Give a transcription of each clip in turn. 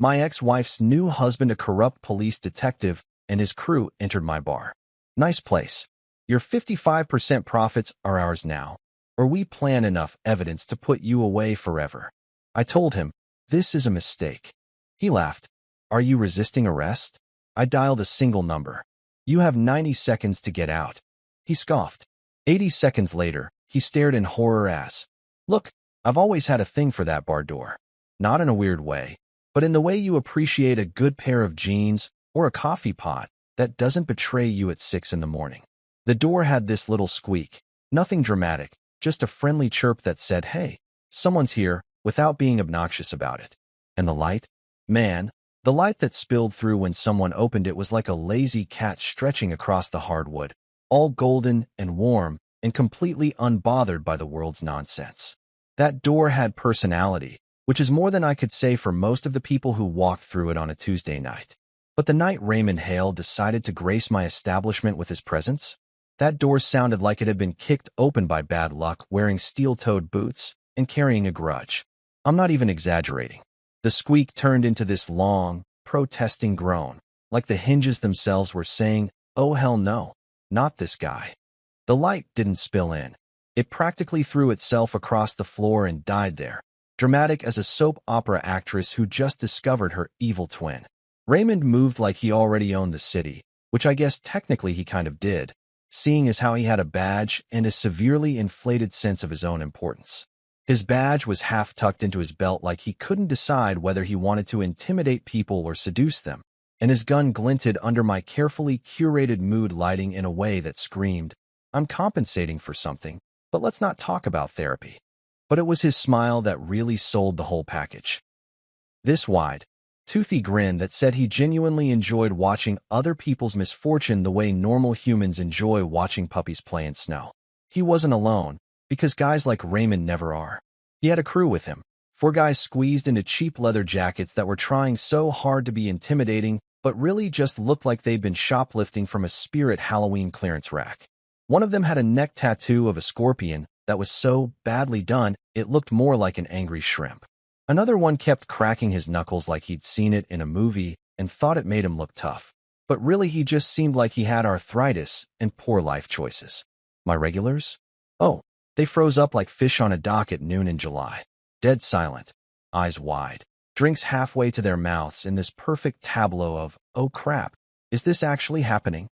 My ex-wife's new husband, a corrupt police detective, and his crew entered my bar. Nice place. Your 55% profits are ours now, or we plan enough evidence to put you away forever. I told him, this is a mistake. He laughed. Are you resisting arrest? I dialed a single number. You have 90 seconds to get out. He scoffed. 80 seconds later, he stared in horror as, look, I've always had a thing for that bar door. Not in a weird way, but in the way you appreciate a good pair of jeans or a coffee pot that doesn't betray you at 6 in the morning. The door had this little squeak. Nothing dramatic, just a friendly chirp that said, hey, someone's here, without being obnoxious about it. And the light? Man, the light that spilled through when someone opened it was like a lazy cat stretching across the hardwood, all golden and warm and completely unbothered by the world's nonsense. That door had personality, which is more than I could say for most of the people who walked through it on a Tuesday night. But the night Raymond Hale decided to grace my establishment with his presence, that door sounded like it had been kicked open by bad luck, wearing steel-toed boots and carrying a grudge. I'm not even exaggerating. The squeak turned into this long, protesting groan, like the hinges themselves were saying, oh hell no, not this guy. The light didn't spill in. It practically threw itself across the floor and died there, dramatic as a soap opera actress who just discovered her evil twin. Raymond moved like he already owned the city, which I guess technically he kind of did, seeing as how he had a badge and a severely inflated sense of his own importance. His badge was half tucked into his belt like he couldn't decide whether he wanted to intimidate people or seduce them, and his gun glinted under my carefully curated mood lighting in a way that screamed, I'm compensating for something, but let's not talk about therapy. But it was his smile that really sold the whole package. This wide, toothy grin that said he genuinely enjoyed watching other people's misfortune the way normal humans enjoy watching puppies play in snow. He wasn't alone, because guys like Raymond never are. He had a crew with him, 4 guys squeezed into cheap leather jackets that were trying so hard to be intimidating, but really just looked like they'd been shoplifting from a Spirit Halloween clearance rack. One of them had a neck tattoo of a scorpion that was so badly done it looked more like an angry shrimp. Another one kept cracking his knuckles like he'd seen it in a movie and thought it made him look tough. But really he just seemed like he had arthritis and poor life choices. My regulars? Oh, they froze up like fish on a dock at noon in July. Dead silent, eyes wide, drinks halfway to their mouths in this perfect tableau of, oh crap, is this actually happening?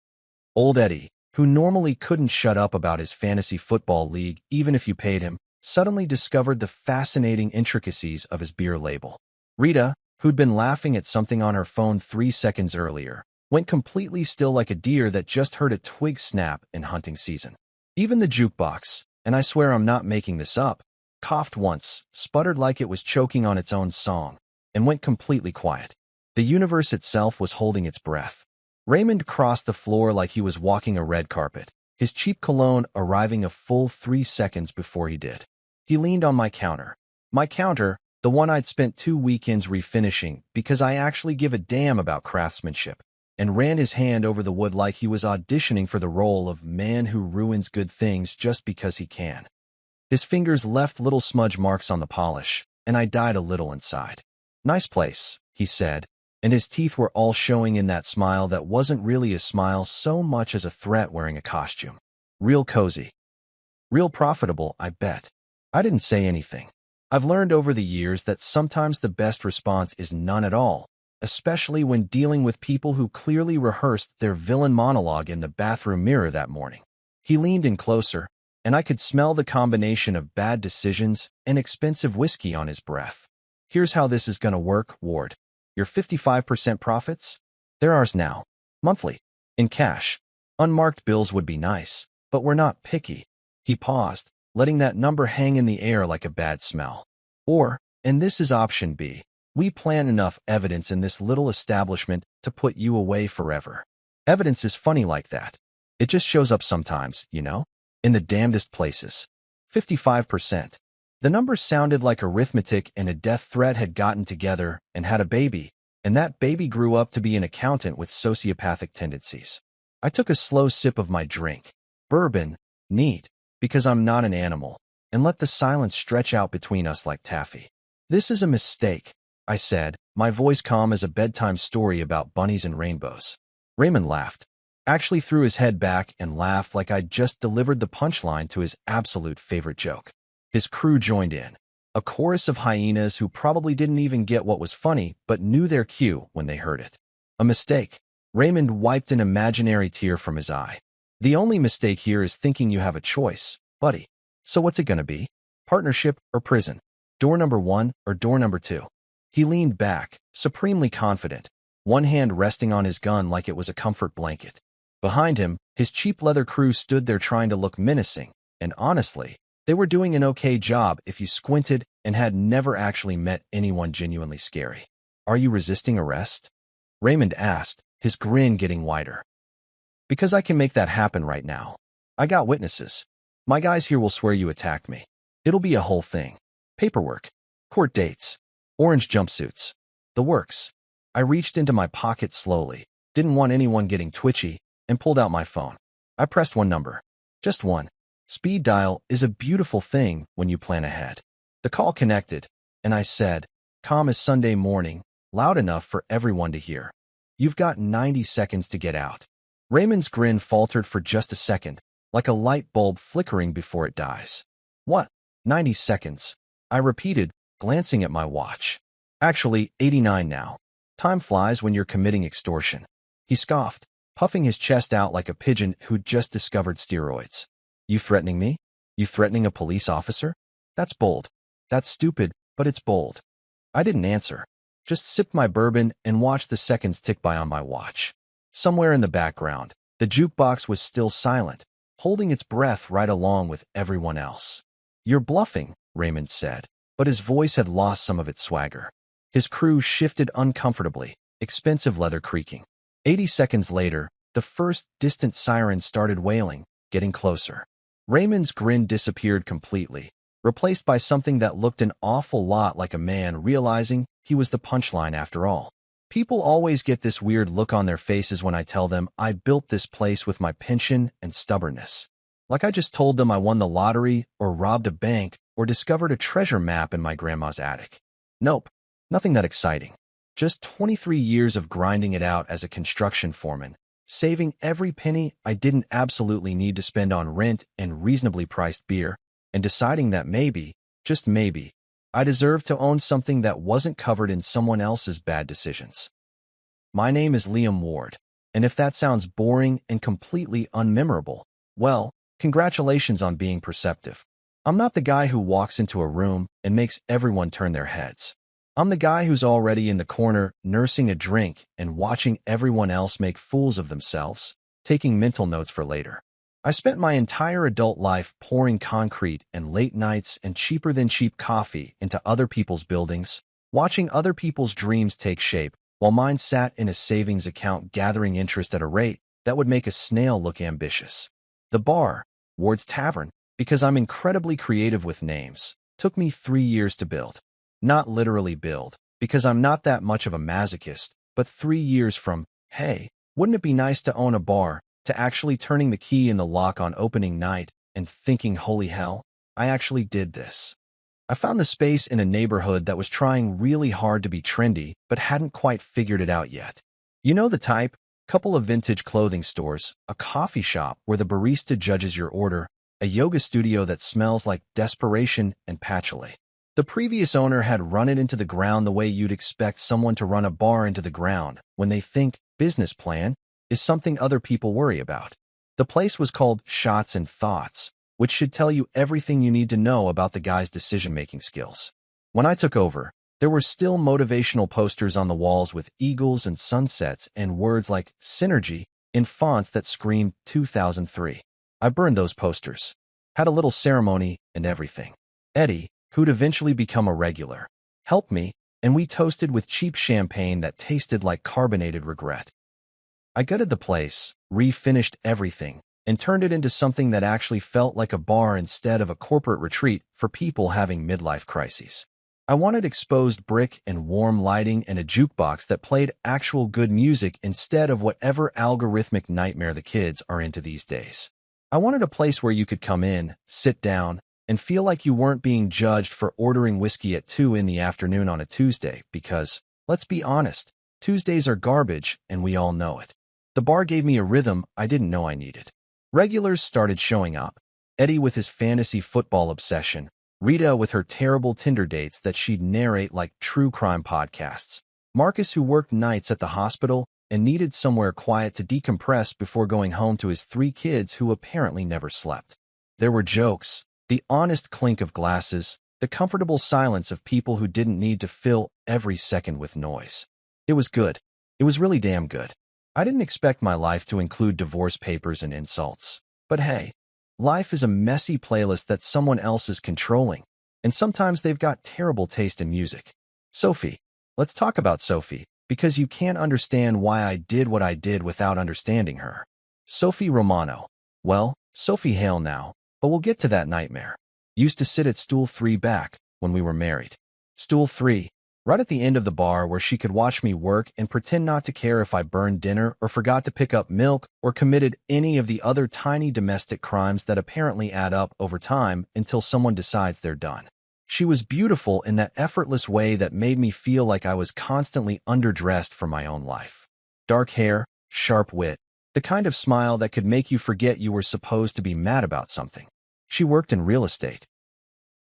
Old Eddie, who normally couldn't shut up about his fantasy football league even if you paid him, suddenly discovered the fascinating intricacies of his beer label. Rita, who'd been laughing at something on her phone 3 seconds earlier, went completely still like a deer that just heard a twig snap in hunting season. Even the jukebox, and I swear I'm not making this up, coughed once, sputtered like it was choking on its own song, and went completely quiet. The universe itself was holding its breath. Raymond crossed the floor like he was walking a red carpet, his cheap cologne arriving a full 3 seconds before he did. He leaned on my counter. My counter, the one I'd spent 2 weekends refinishing because I actually give a damn about craftsmanship, and ran his hand over the wood like he was auditioning for the role of man who ruins good things just because he can. His fingers left little smudge marks on the polish, and I died a little inside. Nice place, he said, and his teeth were all showing in that smile that wasn't really a smile so much as a threat wearing a costume. Real cozy. Real profitable, I bet. I didn't say anything. I've learned over the years that sometimes the best response is none at all, especially when dealing with people who clearly rehearsed their villain monologue in the bathroom mirror that morning. He leaned in closer, and I could smell the combination of bad decisions and expensive whiskey on his breath. Here's how this is gonna work, Ward. Your 55% profits? They're ours now. Monthly. In cash. Unmarked bills would be nice, but we're not picky. He paused, letting that number hang in the air like a bad smell. Or, and this is option B, we plant enough evidence in this little establishment to put you away forever. Evidence is funny like that. It just shows up sometimes, you know? In the damnedest places. 55%. The number sounded like arithmetic and a death threat had gotten together and had a baby, and that baby grew up to be an accountant with sociopathic tendencies. I took a slow sip of my drink. Bourbon, neat, because I'm not an animal, and let the silence stretch out between us like taffy. This is a mistake. I said, my voice calm as a bedtime story about bunnies and rainbows. Raymond laughed, actually threw his head back and laughed like I'd just delivered the punchline to his absolute favorite joke. His crew joined in, a chorus of hyenas who probably didn't even get what was funny but knew their cue when they heard it. A mistake. Raymond wiped an imaginary tear from his eye. The only mistake here is thinking you have a choice, buddy. So what's it gonna be? Partnership or prison? Door number 1 or door number 2? He leaned back, supremely confident, one hand resting on his gun like it was a comfort blanket. Behind him, his cheap leather crew stood there trying to look menacing, and honestly, they were doing an okay job if you squinted and had never actually met anyone genuinely scary. Are you resisting arrest? Raymond asked, his grin getting wider. Because I can make that happen right now. I got witnesses. My guys here will swear you attacked me. It'll be a whole thing. Paperwork, court dates, orange jumpsuits, the works. I reached into my pocket slowly, didn't want anyone getting twitchy, and pulled out my phone. I pressed one number. Just one. Speed dial is a beautiful thing when you plan ahead. The call connected, and I said, calm as Sunday morning, loud enough for everyone to hear. You've got 90 seconds to get out. Raymond's grin faltered for just a second, like a light bulb flickering before it dies. What? 90 seconds? I repeated, glancing at my watch. Actually, 89 now. Time flies when you're committing extortion. He scoffed, puffing his chest out like a pigeon who'd just discovered steroids. You threatening me? You threatening a police officer? That's bold. That's stupid, but it's bold. I didn't answer. Just sipped my bourbon and watched the seconds tick by on my watch. Somewhere in the background, the jukebox was still silent, holding its breath right along with everyone else. You're bluffing, Raymond said, but his voice had lost some of its swagger. His crew shifted uncomfortably, expensive leather creaking. 80 seconds later, the first distant siren started wailing, getting closer. Raymond's grin disappeared completely, replaced by something that looked an awful lot like a man realizing he was the punchline after all. People always get this weird look on their faces when I tell them I built this place with my pension and stubbornness. Like I just told them I won the lottery or robbed a bank or discovered a treasure map in my grandma's attic. Nope, nothing that exciting. Just 23 years of grinding it out as a construction foreman, saving every penny I didn't absolutely need to spend on rent and reasonably priced beer, and deciding that maybe, just maybe, I deserved to own something that wasn't covered in someone else's bad decisions. My name is Liam Ward, and if that sounds boring and completely unmemorable, well, congratulations on being perceptive. I'm not the guy who walks into a room and makes everyone turn their heads. I'm the guy who's already in the corner nursing a drink and watching everyone else make fools of themselves, taking mental notes for later. I spent my entire adult life pouring concrete and late nights and cheaper-than-cheap coffee into other people's buildings, watching other people's dreams take shape, while mine sat in a savings account gathering interest at a rate that would make a snail look ambitious. The bar, Ward's Tavern, because I'm incredibly creative with names, took me 3 years to build. Not literally build, because I'm not that much of a masochist, but 3 years from, hey, wouldn't it be nice to own a bar, to actually turning the key in the lock on opening night and thinking, holy hell, I actually did this. I found the space in a neighborhood that was trying really hard to be trendy, but hadn't quite figured it out yet. You know the type, couple of vintage clothing stores, a coffee shop where the barista judges your order, a yoga studio that smells like desperation and patchouli. The previous owner had run it into the ground the way you'd expect someone to run a bar into the ground when they think business plan is something other people worry about. The place was called Shots and Thoughts, which should tell you everything you need to know about the guy's decision-making skills. When I took over, there were still motivational posters on the walls with eagles and sunsets and words like synergy in fonts that screamed 2003. I burned those posters. Had a little ceremony and everything. Eddie, who'd eventually become a regular, helped me, and we toasted with cheap champagne that tasted like carbonated regret. I gutted the place, refinished everything, and turned it into something that actually felt like a bar instead of a corporate retreat for people having midlife crises. I wanted exposed brick and warm lighting and a jukebox that played actual good music instead of whatever algorithmic nightmare the kids are into these days. I wanted a place where you could come in, sit down, and feel like you weren't being judged for ordering whiskey at 2 in the afternoon on a Tuesday because, let's be honest, Tuesdays are garbage and we all know it. The bar gave me a rhythm I didn't know I needed. Regulars started showing up. Eddie with his fantasy football obsession, Rita with her terrible Tinder dates that she'd narrate like true crime podcasts, Marcus who worked nights at the hospital and needed somewhere quiet to decompress before going home to his 3 kids who apparently never slept. There were jokes, the honest clink of glasses, the comfortable silence of people who didn't need to fill every second with noise. It was good. It was really damn good. I didn't expect my life to include divorce papers and insults. But hey, life is a messy playlist that someone else is controlling, and sometimes they've got terrible taste in music. Sophie. Let's talk about Sophie, because you can't understand why I did what I did without understanding her. Sophie Romano. Well, Sophie Hale now, but we'll get to that nightmare. Used to sit at stool 3 back when we were married. Stool 3, right at the end of the bar where she could watch me work and pretend not to care if I burned dinner or forgot to pick up milk or committed any of the other tiny domestic crimes that apparently add up over time until someone decides they're done. She was beautiful in that effortless way that made me feel like I was constantly underdressed for my own life. Dark hair, sharp wit, the kind of smile that could make you forget you were supposed to be mad about something. She worked in real estate.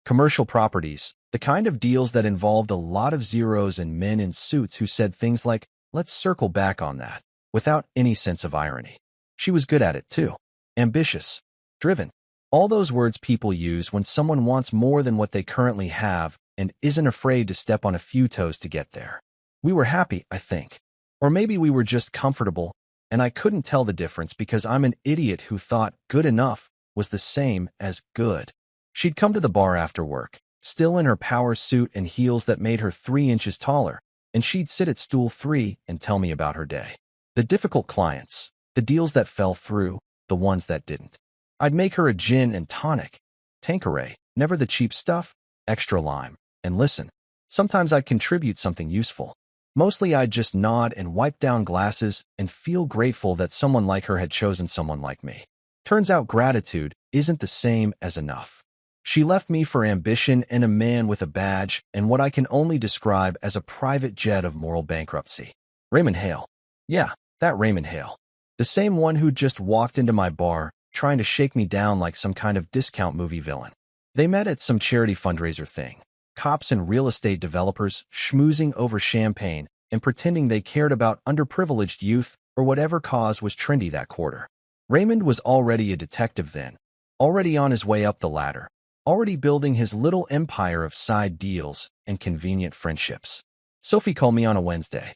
Commercial properties, the kind of deals that involved a lot of zeros and men in suits who said things like, "Let's circle back on that," without any sense of irony. She was good at it too. Ambitious. Driven. All those words people use when someone wants more than what they currently have and isn't afraid to step on a few toes to get there. We were happy, I think. Or maybe we were just comfortable, and I couldn't tell the difference because I'm an idiot who thought good enough was the same as good. She'd come to the bar after work, still in her power suit and heels that made her 3 inches taller, and she'd sit at stool 3 and tell me about her day. The difficult clients, the deals that fell through, the ones that didn't. I'd make her a gin and tonic, Tanqueray, never the cheap stuff, extra lime, and listen. Sometimes I'd contribute something useful. Mostly I'd just nod and wipe down glasses and feel grateful that someone like her had chosen someone like me. Turns out gratitude isn't the same as enough. She left me for ambition and a man with a badge and what I can only describe as a private jet of moral bankruptcy. Raymond Hale. Yeah, that Raymond Hale. The same one who just walked into my bar, trying to shake me down like some kind of discount movie villain. They met at some charity fundraiser thing. Cops and real estate developers schmoozing over champagne and pretending they cared about underprivileged youth or whatever cause was trendy that quarter. Raymond was already a detective then, already on his way up the ladder, already building his little empire of side deals and convenient friendships. Sophie called me on a Wednesday.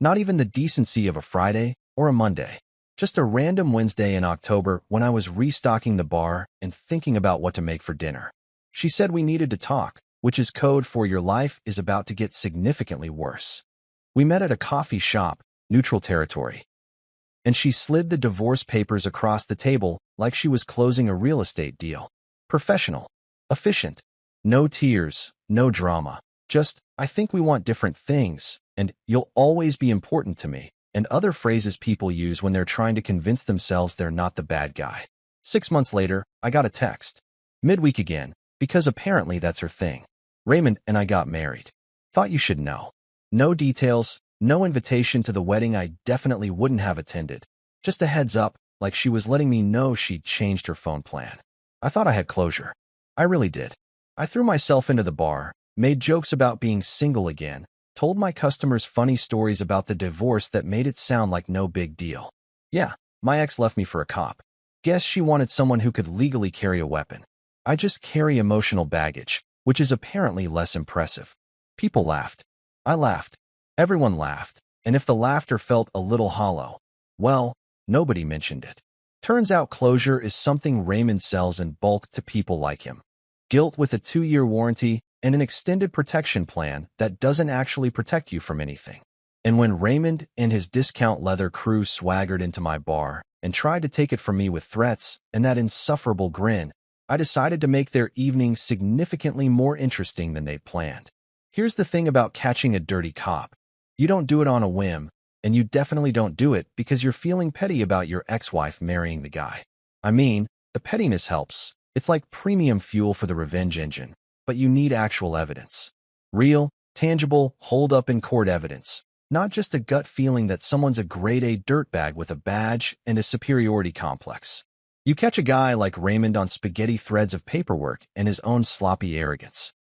Not even the decency of a Friday or a Monday. Just a random Wednesday in October when I was restocking the bar and thinking about what to make for dinner. She said we needed to talk, which is code for your life is about to get significantly worse. We met at a coffee shop, neutral territory. And she slid the divorce papers across the table like she was closing a real estate deal. Professional. Efficient. No tears, no drama. Just, I think we want different things, and you'll always be important to me. And other phrases people use when they're trying to convince themselves they're not the bad guy. 6 months later, I got a text. Midweek again, because apparently that's her thing. Raymond and I got married. Thought you should know. No details, no invitation to the wedding I definitely wouldn't have attended. Just a heads up, like she was letting me know she'd changed her phone plan. I thought I had closure. I really did. I threw myself into the bar, made jokes about being single again, told my customers funny stories about the divorce that made it sound like no big deal. Yeah, my ex left me for a cop. Guess she wanted someone who could legally carry a weapon. I just carry emotional baggage, which is apparently less impressive. People laughed. I laughed. Everyone laughed, and if the laughter felt a little hollow, well, nobody mentioned it. Turns out closure is something Raymond sells in bulk to people like him. Guilt with a 2-year warranty and an extended protection plan that doesn't actually protect you from anything. And when Raymond and his discount leather crew swaggered into my bar and tried to take it from me with threats and that insufferable grin, I decided to make their evening significantly more interesting than they'd planned. Here's the thing about catching a dirty cop. You don't do it on a whim, and you definitely don't do it because you're feeling petty about your ex-wife marrying the guy. I mean, the pettiness helps. It's like premium fuel for the revenge engine, but you need actual evidence. Real, tangible, hold-up-in-court evidence. Not just a gut feeling that someone's a grade-A dirtbag with a badge and a superiority complex. You catch a guy like Raymond on spaghetti threads of paperwork and his own sloppy arrogance.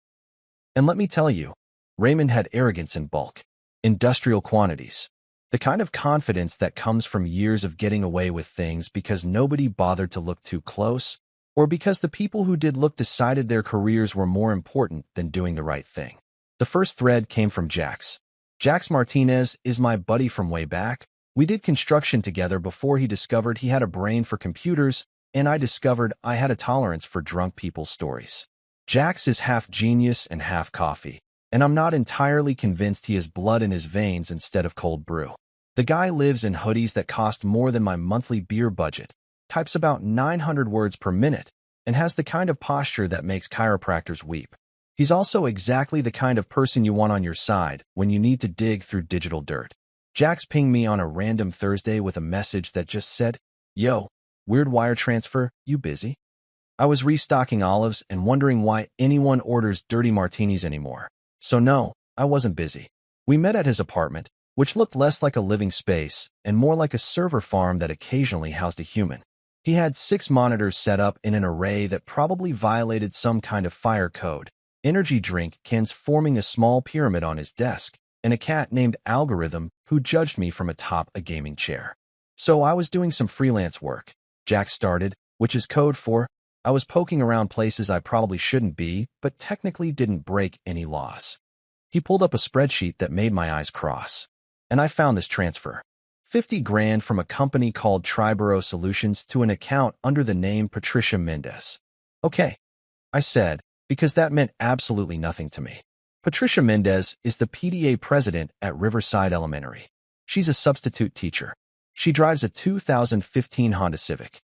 And let me tell you, Raymond had arrogance in bulk, industrial quantities. The kind of confidence that comes from years of getting away with things because nobody bothered to look too close, or because the people who did look decided their careers were more important than doing the right thing. The first thread came from Jax. Jax Martinez is my buddy from way back. We did construction together before he discovered he had a brain for computers, and I discovered I had a tolerance for drunk people's stories. Jax is half genius and half coffee, and I'm not entirely convinced he has blood in his veins instead of cold brew. The guy lives in hoodies that cost more than my monthly beer budget, types about 900 words per minute, and has the kind of posture that makes chiropractors weep. He's also exactly the kind of person you want on your side when you need to dig through digital dirt. Jax pinged me on a random Thursday with a message that just said, "Yo, weird wire transfer, you busy?" I was restocking olives and wondering why anyone orders dirty martinis anymore. So no, I wasn't busy. We met at his apartment, which looked less like a living space and more like a server farm that occasionally housed a human. He had 6 monitors set up in an array that probably violated some kind of fire code. Energy drink cans forming a small pyramid on his desk, and a cat named Algorithm who judged me from atop a gaming chair. So I was doing some freelance work, Jax started, which is code for, I was poking around places I probably shouldn't be, but technically didn't break any laws. He pulled up a spreadsheet that made my eyes cross. And I found this transfer. 50 grand from a company called Triborough Solutions to an account under the name Patricia Mendez. Okay, I said, because that meant absolutely nothing to me. Patricia Mendez is the PDA president at Riverside Elementary. She's a substitute teacher. She drives a 2015 Honda Civic.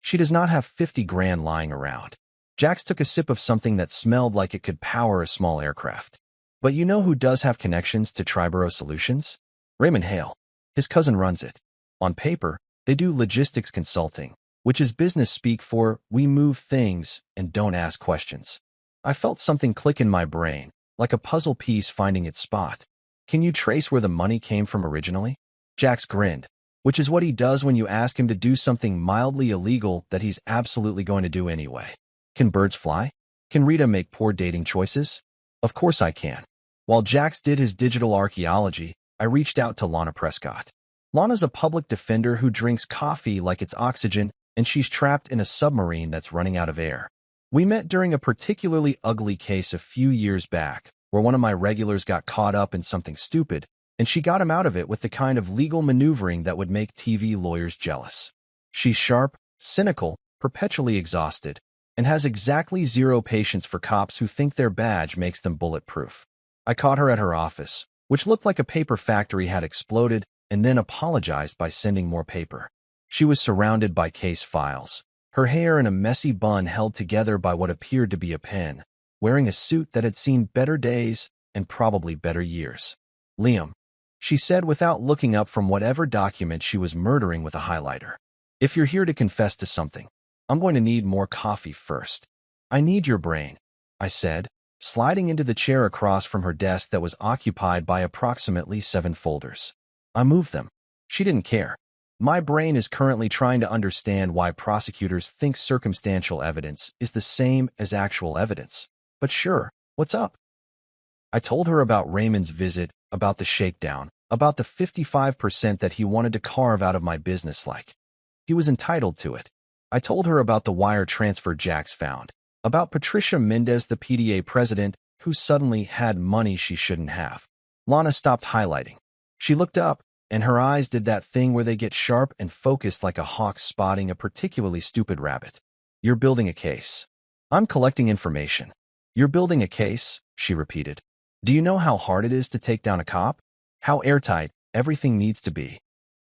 She does not have 50 grand lying around. Jax took a sip of something that smelled like it could power a small aircraft. But you know who does have connections to Triborough Solutions? Raymond Hale. His cousin runs it. On paper, they do logistics consulting, which is business speak for we move things and don't ask questions. I felt something click in my brain, like a puzzle piece finding its spot. Can you trace where the money came from originally? Jax grinned, which is what he does when you ask him to do something mildly illegal that he's absolutely going to do anyway. Can birds fly? Can Rita make poor dating choices? Of course I can. While Jax did his digital archaeology, I reached out to Lana Prescott. Lana's a public defender who drinks coffee like it's oxygen, and she's trapped in a submarine that's running out of air. We met during a particularly ugly case a few years back, where one of my regulars got caught up in something stupid, and she got him out of it with the kind of legal maneuvering that would make TV lawyers jealous. She's sharp, cynical, perpetually exhausted, and has exactly zero patience for cops who think their badge makes them bulletproof. I caught her at her office, which looked like a paper factory had exploded, and then apologized by sending more paper. She was surrounded by case files, her hair in a messy bun held together by what appeared to be a pen, wearing a suit that had seen better days and probably better years. "Liam," she said without looking up from whatever document she was murdering with a highlighter. "If you're here to confess to something, I'm going to need more coffee first." "I need your brain," I said, sliding into the chair across from her desk that was occupied by approximately 7 folders. I moved them. She didn't care. My brain is currently trying to understand why prosecutors think circumstantial evidence is the same as actual evidence. But sure, what's up? I told her about Raymond's visit, about the shakedown, about the 55% that he wanted to carve out of my business like he was entitled to it. I told her about the wire transfer Jax found, about Patricia Mendez, the PDA president, who suddenly had money she shouldn't have. Lana stopped highlighting. She looked up, and her eyes did that thing where they get sharp and focused like a hawk spotting a particularly stupid rabbit. "You're building a case." "I'm collecting information." "You're building a case," she repeated. "Do you know how hard it is to take down a cop? How airtight everything needs to be?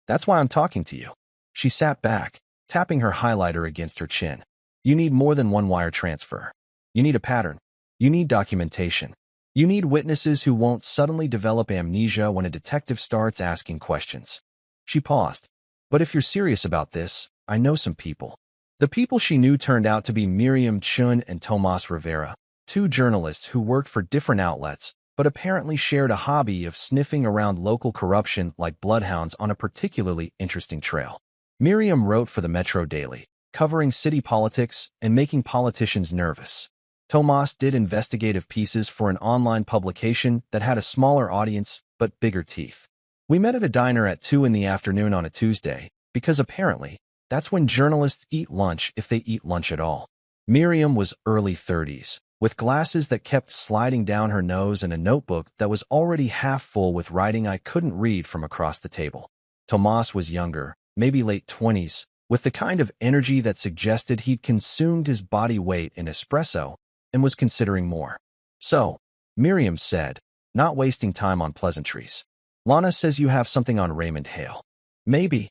That's why I'm talking to you." She sat back, tapping her highlighter against her chin. "You need more than one wire transfer. You need a pattern. You need documentation. You need witnesses who won't suddenly develop amnesia when a detective starts asking questions." She paused. "But if you're serious about this, I know some people." The people she knew turned out to be Miriam Chun and Tomas Rivera, two journalists who worked for different outlets, but apparently shared a hobby of sniffing around local corruption like bloodhounds on a particularly interesting trail. Miriam wrote for the Metro Daily, covering city politics and making politicians nervous. Tomas did investigative pieces for an online publication that had a smaller audience but bigger teeth. We met at a diner at 2 in the afternoon on a Tuesday, because apparently, that's when journalists eat lunch if they eat lunch at all. Miriam was early 30s, with glasses that kept sliding down her nose and a notebook that was already half full with writing I couldn't read from across the table. Tomas was younger, maybe late 20s, with the kind of energy that suggested he'd consumed his body weight in espresso and was considering more. So, Miriam said, not wasting time on pleasantries. Lana says you have something on Raymond Hale. Maybe,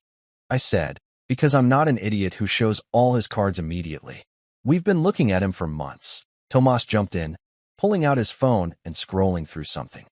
I said, because I'm not an idiot who shows all his cards immediately. We've been looking at him for months. Tomas jumped in, pulling out his phone and scrolling through something.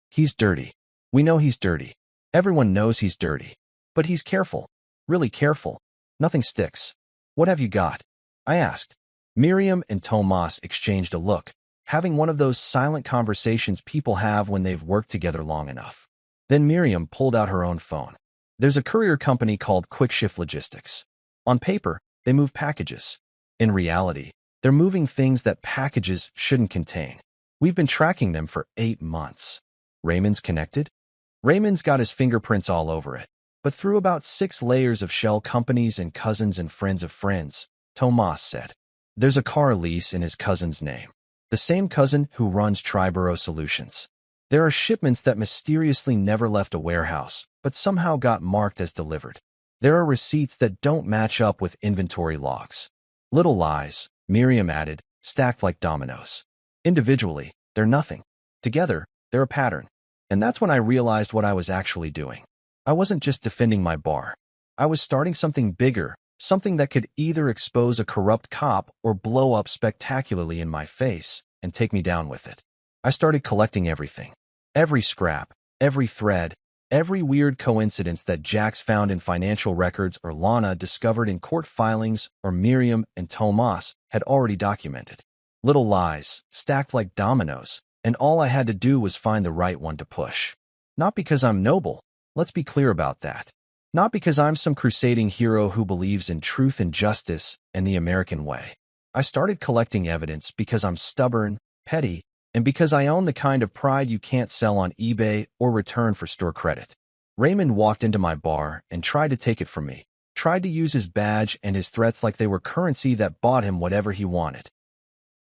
He's dirty. We know he's dirty. Everyone knows he's dirty. But he's careful. Really careful. Nothing sticks. What have you got? I asked. Miriam and Tomas exchanged a look, having one of those silent conversations people have when they've worked together long enough. Then Miriam pulled out her own phone. There's a courier company called Quickshift Logistics. On paper, they move packages. In reality, they're moving things that packages shouldn't contain. We've been tracking them for 8 months. Raymond's connected? Raymond's got his fingerprints all over it, but through about 6 layers of shell companies and cousins and friends of friends, Tomas said. There's a car lease in his cousin's name. The same cousin who runs Triborough Solutions. There are shipments that mysteriously never left a warehouse, but somehow got marked as delivered. There are receipts that don't match up with inventory logs. Little lies, Miriam added, stacked like dominoes. Individually, they're nothing. Together, they're a pattern. And that's when I realized what I was actually doing. I wasn't just defending my bar. I was starting something bigger, something that could either expose a corrupt cop or blow up spectacularly in my face and take me down with it. I started collecting everything. Every scrap, every thread, every weird coincidence that Jax found in financial records or Lana discovered in court filings or Miriam and Tomas had already documented. Little lies, stacked like dominoes, and all I had to do was find the right one to push. Not because I'm noble, let's be clear about that. Not because I'm some crusading hero who believes in truth and justice and the American way. I started collecting evidence because I'm stubborn, petty, and because I own the kind of pride you can't sell on eBay or return for store credit. Raymond walked into my bar and tried to take it from me, tried to use his badge and his threats like they were currency that bought him whatever he wanted.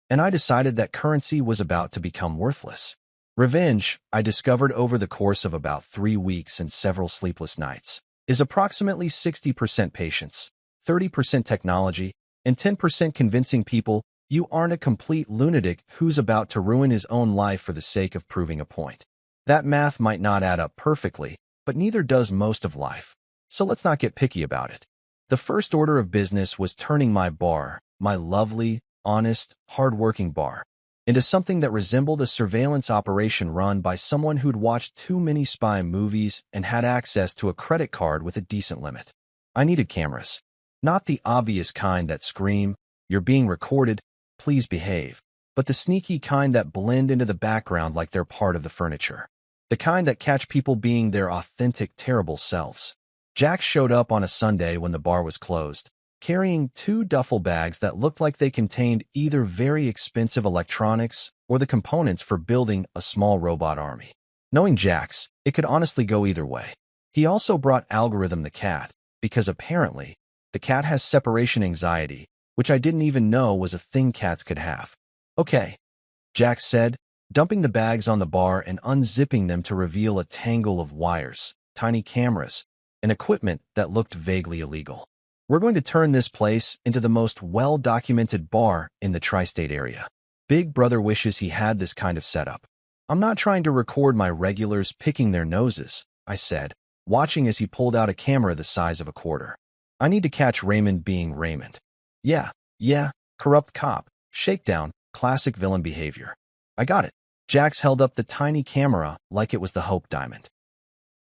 And I decided that currency was about to become worthless. Revenge, I discovered over the course of about 3 weeks and several sleepless nights, is approximately 60% patience, 30% technology, and 10% convincing people you aren't a complete lunatic who's about to ruin his own life for the sake of proving a point. That math might not add up perfectly, but neither does most of life. So let's not get picky about it. The first order of business was turning my bar, my lovely, honest, hard-working bar, into something that resembled a surveillance operation run by someone who'd watched too many spy movies and had access to a credit card with a decent limit. I needed cameras. Not the obvious kind that scream, "You're being recorded, please behave," but the sneaky kind that blend into the background like they're part of the furniture. The kind that catch people being their authentic, terrible selves. Jax showed up on a Sunday when the bar was closed, carrying 2 duffel bags that looked like they contained either very expensive electronics or the components for building a small robot army. Knowing Jax, it could honestly go either way. He also brought Algorithm the cat, because apparently, the cat has separation anxiety, which I didn't even know was a thing cats could have. Okay, Jax said, dumping the bags on the bar and unzipping them to reveal a tangle of wires, tiny cameras, and equipment that looked vaguely illegal. We're going to turn this place into the most well-documented bar in the tri-state area. Big Brother wishes he had this kind of setup. I'm not trying to record my regulars picking their noses, I said, watching as he pulled out a camera the size of a quarter. I need to catch Raymond being Raymond. Yeah, corrupt cop, shakedown, classic villain behavior. I got it. Jax held up the tiny camera like it was the Hope Diamond.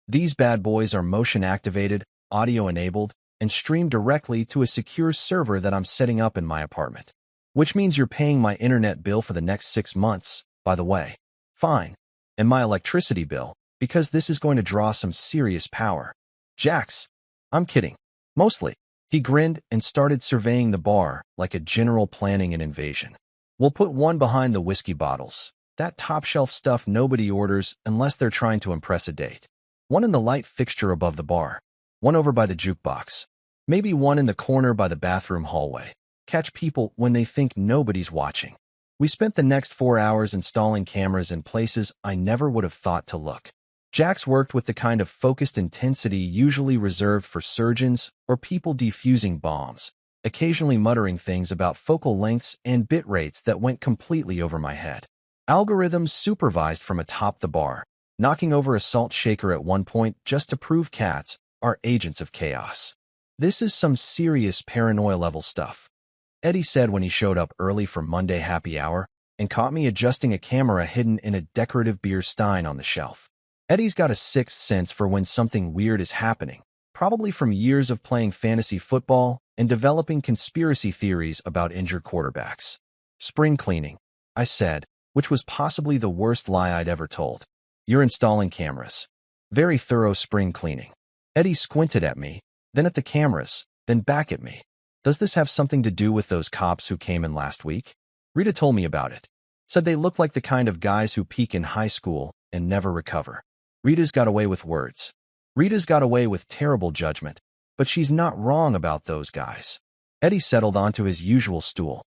These bad boys are motion-activated, audio-enabled, and stream directly to a secure server that I'm setting up in my apartment. Which means you're paying my internet bill for the next 6 months, by the way. Fine. And my electricity bill, because this is going to draw some serious power. Jax. I'm kidding. Mostly. He grinned and started surveying the bar like a general planning an invasion. We'll put one behind the whiskey bottles. That top-shelf stuff nobody orders unless they're trying to impress a date. One in the light fixture above the bar. One over by the jukebox. Maybe one in the corner by the bathroom hallway. Catch people when they think nobody's watching. We spent the next 4 hours installing cameras in places I never would have thought to look. Jax worked with the kind of focused intensity usually reserved for surgeons or people defusing bombs, occasionally muttering things about focal lengths and bit rates that went completely over my head. Algorithms supervised from atop the bar, knocking over a salt shaker at one point just to prove cats are agents of chaos. This is some serious paranoia-level stuff, Eddie said when he showed up early for Monday happy hour and caught me adjusting a camera hidden in a decorative beer stein on the shelf. Eddie's got a sixth sense for when something weird is happening, probably from years of playing fantasy football and developing conspiracy theories about injured quarterbacks. Spring cleaning, I said, which was possibly the worst lie I'd ever told. You're installing cameras. Very thorough spring cleaning. Eddie squinted at me, then at the cameras, then back at me. Does this have something to do with those cops who came in last week? Rita told me about it. Said they look like the kind of guys who peak in high school and never recover. Rita's got away with words. Rita's got away with terrible judgment, but she's not wrong about those guys. Eddie settled onto his usual stool.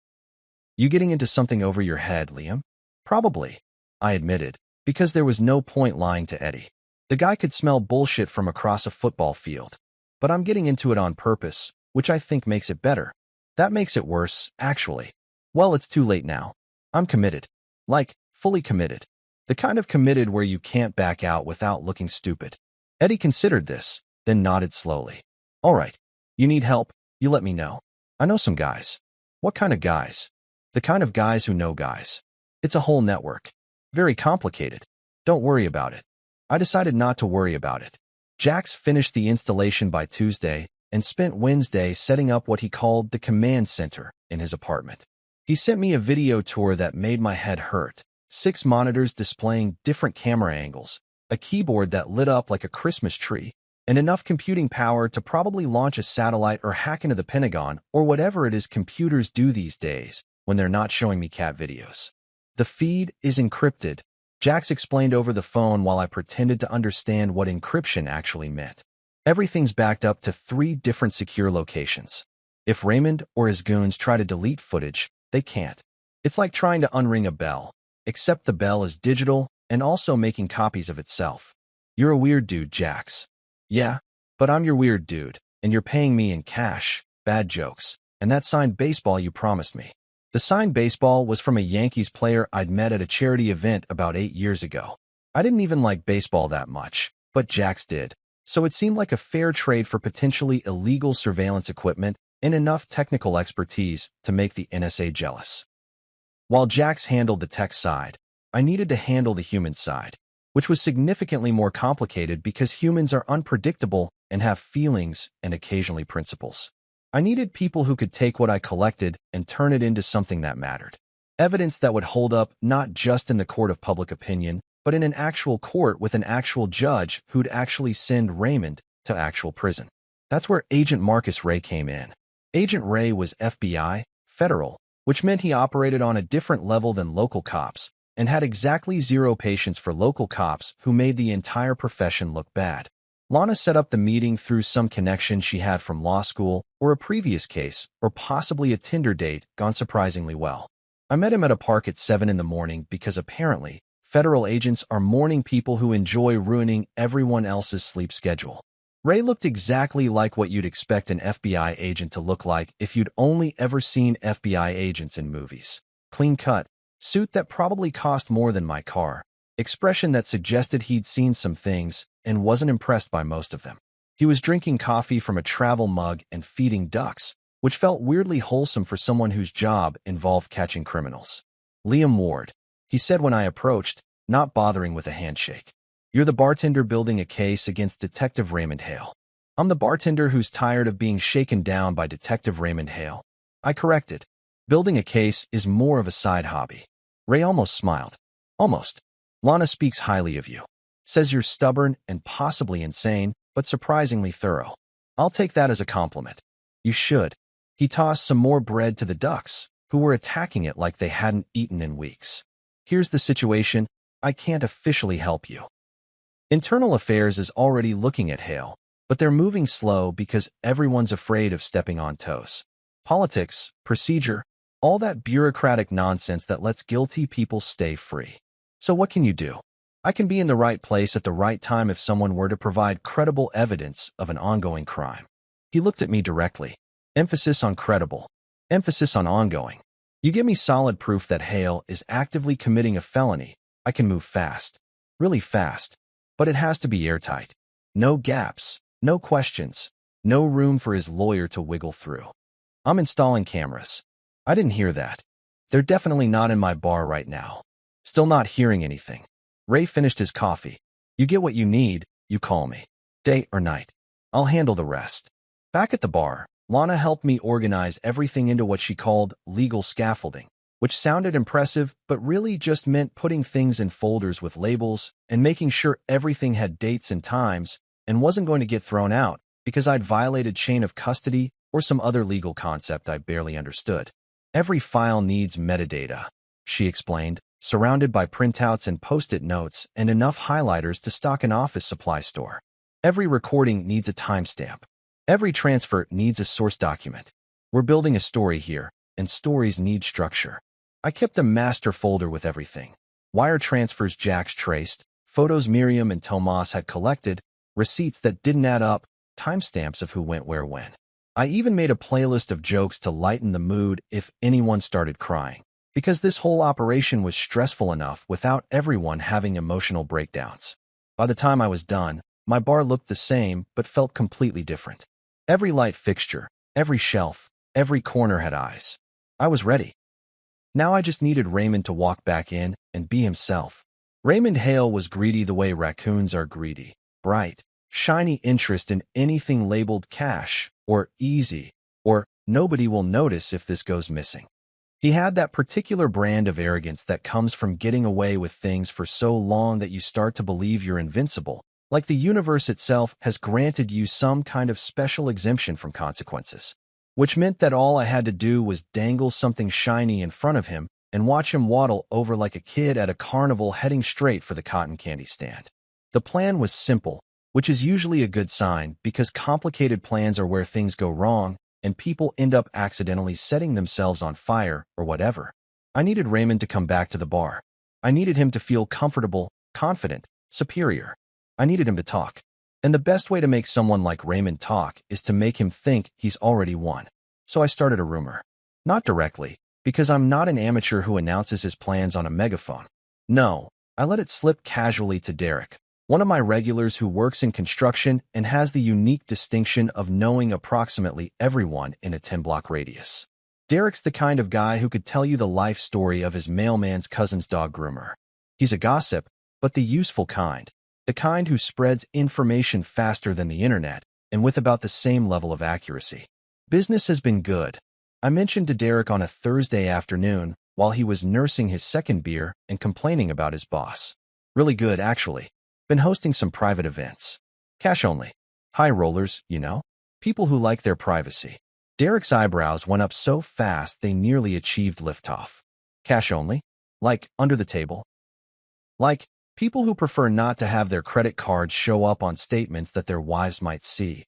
You getting into something over your head, Liam? Probably, I admitted, because there was no point lying to Eddie. The guy could smell bullshit from across a football field. But I'm getting into it on purpose, which I think makes it better. That makes it worse, actually. Well, it's too late now. I'm committed. Like, fully committed. The kind of committed where you can't back out without looking stupid. Eddie considered this, then nodded slowly. All right. You need help? You let me know. I know some guys. What kind of guys? The kind of guys who know guys. It's a whole network. Very complicated. Don't worry about it. I decided not to worry about it. Jax finished the installation by Tuesday and spent Wednesday setting up what he called the command center in his apartment. He sent me a video tour that made my head hurt. 6 monitors displaying different camera angles, a keyboard that lit up like a Christmas tree, and enough computing power to probably launch a satellite or hack into the Pentagon or whatever it is computers do these days when they're not showing me cat videos. The feed is encrypted, Jax explained over the phone while I pretended to understand what encryption actually meant. Everything's backed up to 3 different secure locations. If Raymond or his goons try to delete footage, they can't. It's like trying to unring a bell, except the bell is digital and also making copies of itself. You're a weird dude, Jax. Yeah, but I'm your weird dude, and you're paying me in cash, bad jokes, and that signed baseball you promised me. The signed baseball was from a Yankees player I'd met at a charity event about 8 years ago. I didn't even like baseball that much, but Jax did, so it seemed like a fair trade for potentially illegal surveillance equipment and enough technical expertise to make the NSA jealous. While Jax handled the tech side, I needed to handle the human side, which was significantly more complicated because humans are unpredictable and have feelings and occasionally principles. I needed people who could take what I collected and turn it into something that mattered. Evidence that would hold up not just in the court of public opinion, but in an actual court with an actual judge who'd actually send Raymond to actual prison. That's where Agent Marcus Ray came in. Agent Ray was FBI, federal, which meant he operated on a different level than local cops, and had exactly 0 patience for local cops who made the entire profession look bad. Lana set up the meeting through some connection she had from law school, or a previous case, or possibly a Tinder date gone surprisingly well. I met him at a park at 7 in the morning because apparently, federal agents are morning people who enjoy ruining everyone else's sleep schedule. Ray looked exactly like what you'd expect an FBI agent to look like if you'd only ever seen FBI agents in movies. Clean cut, suit that probably cost more than my car, expression that suggested he'd seen some things and wasn't impressed by most of them. He was drinking coffee from a travel mug and feeding ducks, which felt weirdly wholesome for someone whose job involved catching criminals. Liam Ward, he said when I approached, not bothering with a handshake. You're the bartender building a case against Detective Raymond Hale. I'm the bartender who's tired of being shaken down by Detective Raymond Hale. I corrected. Building a case is more of a side hobby. Ray almost smiled. Almost. Lana speaks highly of you. Says you're stubborn and possibly insane, but surprisingly thorough. I'll take that as a compliment. You should. He tossed some more bread to the ducks, who were attacking it like they hadn't eaten in weeks. Here's the situation. I can't officially help you. Internal Affairs is already looking at Hale, but they're moving slow because everyone's afraid of stepping on toes. Politics, procedure, all that bureaucratic nonsense that lets guilty people stay free. So what can you do? I can be in the right place at the right time if someone were to provide credible evidence of an ongoing crime. He looked at me directly. Emphasis on credible. Emphasis on ongoing. You give me solid proof that Hale is actively committing a felony, I can move fast. Really fast. But it has to be airtight. No gaps, no questions, no room for his lawyer to wiggle through. I'm installing cameras. I didn't hear that. They're definitely not in my bar right now. Still not hearing anything. Ray finished his coffee. You get what you need, you call me. Day or night. I'll handle the rest. Back at the bar, Lana helped me organize everything into what she called legal scaffolding, which sounded impressive but really just meant putting things in folders with labels and making sure everything had dates and times and wasn't going to get thrown out because I'd violated chain of custody or some other legal concept I barely understood. Every file needs metadata, she explained, surrounded by printouts and post-it notes and enough highlighters to stock an office supply store. Every recording needs a timestamp. Every transfer needs a source document. We're building a story here, and stories need structure. I kept a master folder with everything. Wire transfers Jax traced, photos Miriam and Tomas had collected, receipts that didn't add up, timestamps of who went where when. I even made a playlist of jokes to lighten the mood if anyone started crying, because this whole operation was stressful enough without everyone having emotional breakdowns. By the time I was done, my bar looked the same but felt completely different. Every light fixture, every shelf, every corner had eyes. I was ready. Now I just needed Raymond to walk back in and be himself. Raymond Hale was greedy the way raccoons are greedy. Bright, shiny interest in anything labeled cash, or easy, or nobody will notice if this goes missing. He had that particular brand of arrogance that comes from getting away with things for so long that you start to believe you're invincible, like the universe itself has granted you some kind of special exemption from consequences, which meant that all I had to do was dangle something shiny in front of him and watch him waddle over like a kid at a carnival heading straight for the cotton candy stand. The plan was simple, which is usually a good sign because complicated plans are where things go wrong and people end up accidentally setting themselves on fire or whatever. I needed Raymond to come back to the bar. I needed him to feel comfortable, confident, superior. I needed him to talk. And the best way to make someone like Raymond talk is to make him think he's already won. So I started a rumor. Not directly, because I'm not an amateur who announces his plans on a megaphone. No, I let it slip casually to Derek, one of my regulars who works in construction and has the unique distinction of knowing approximately everyone in a 10-block radius. Derek's the kind of guy who could tell you the life story of his mailman's cousin's dog groomer. He's a gossip, but the useful kind. The kind who spreads information faster than the internet and with about the same level of accuracy. Business has been good. I mentioned to Derek on a Thursday afternoon while he was nursing his second beer and complaining about his boss. Really good, actually. Been hosting some private events. Cash only. High rollers, you know? People who like their privacy. Derek's eyebrows went up so fast they nearly achieved liftoff. Cash only? Like, under the table? Like, people who prefer not to have their credit cards show up on statements that their wives might see.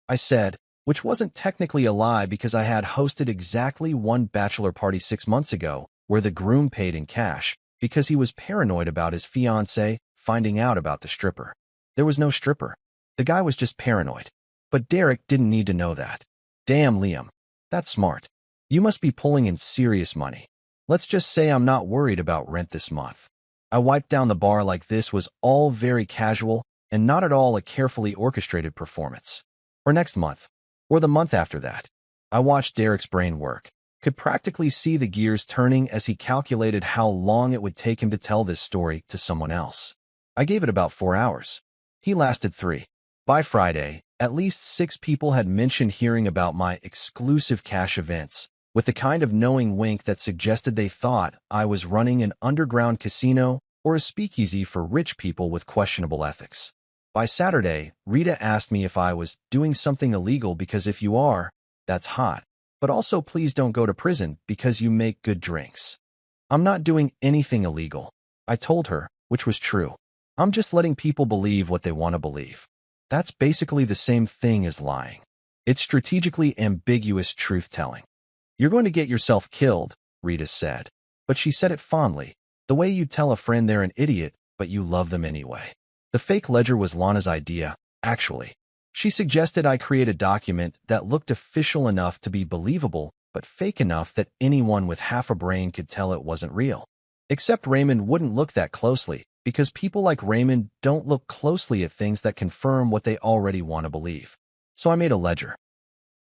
I said, which wasn't technically a lie because I had hosted exactly one bachelor party 6 months ago where the groom paid in cash because he was paranoid about his fiancée finding out about the stripper. There was no stripper. The guy was just paranoid. But Derek didn't need to know that. Damn, Liam. That's smart. You must be pulling in serious money. Let's just say I'm not worried about rent this month. I wiped down the bar like this was all very casual and not at all a carefully orchestrated performance. Or next month. Or the month after that. I watched Derek's brain work. Could practically see the gears turning as he calculated how long it would take him to tell this story to someone else. I gave it about 4 hours. He lasted 3. By Friday, at least 6 people had mentioned hearing about my exclusive cash events, with the kind of knowing wink that suggested they thought I was running an underground casino or a speakeasy for rich people with questionable ethics. By Saturday, Rita asked me if I was doing something illegal because if you are, that's hot. But also please don't go to prison because you make good drinks. I'm not doing anything illegal, I told her, which was true. I'm just letting people believe what they want to believe. That's basically the same thing as lying. It's strategically ambiguous truth-telling. You're going to get yourself killed, Rita said. But she said it fondly, the way you tell a friend they're an idiot, but you love them anyway. The fake ledger was Lana's idea, actually. She suggested I create a document that looked official enough to be believable, but fake enough that anyone with half a brain could tell it wasn't real. Except Raymond wouldn't look that closely, because people like Raymond don't look closely at things that confirm what they already want to believe. So I made a ledger.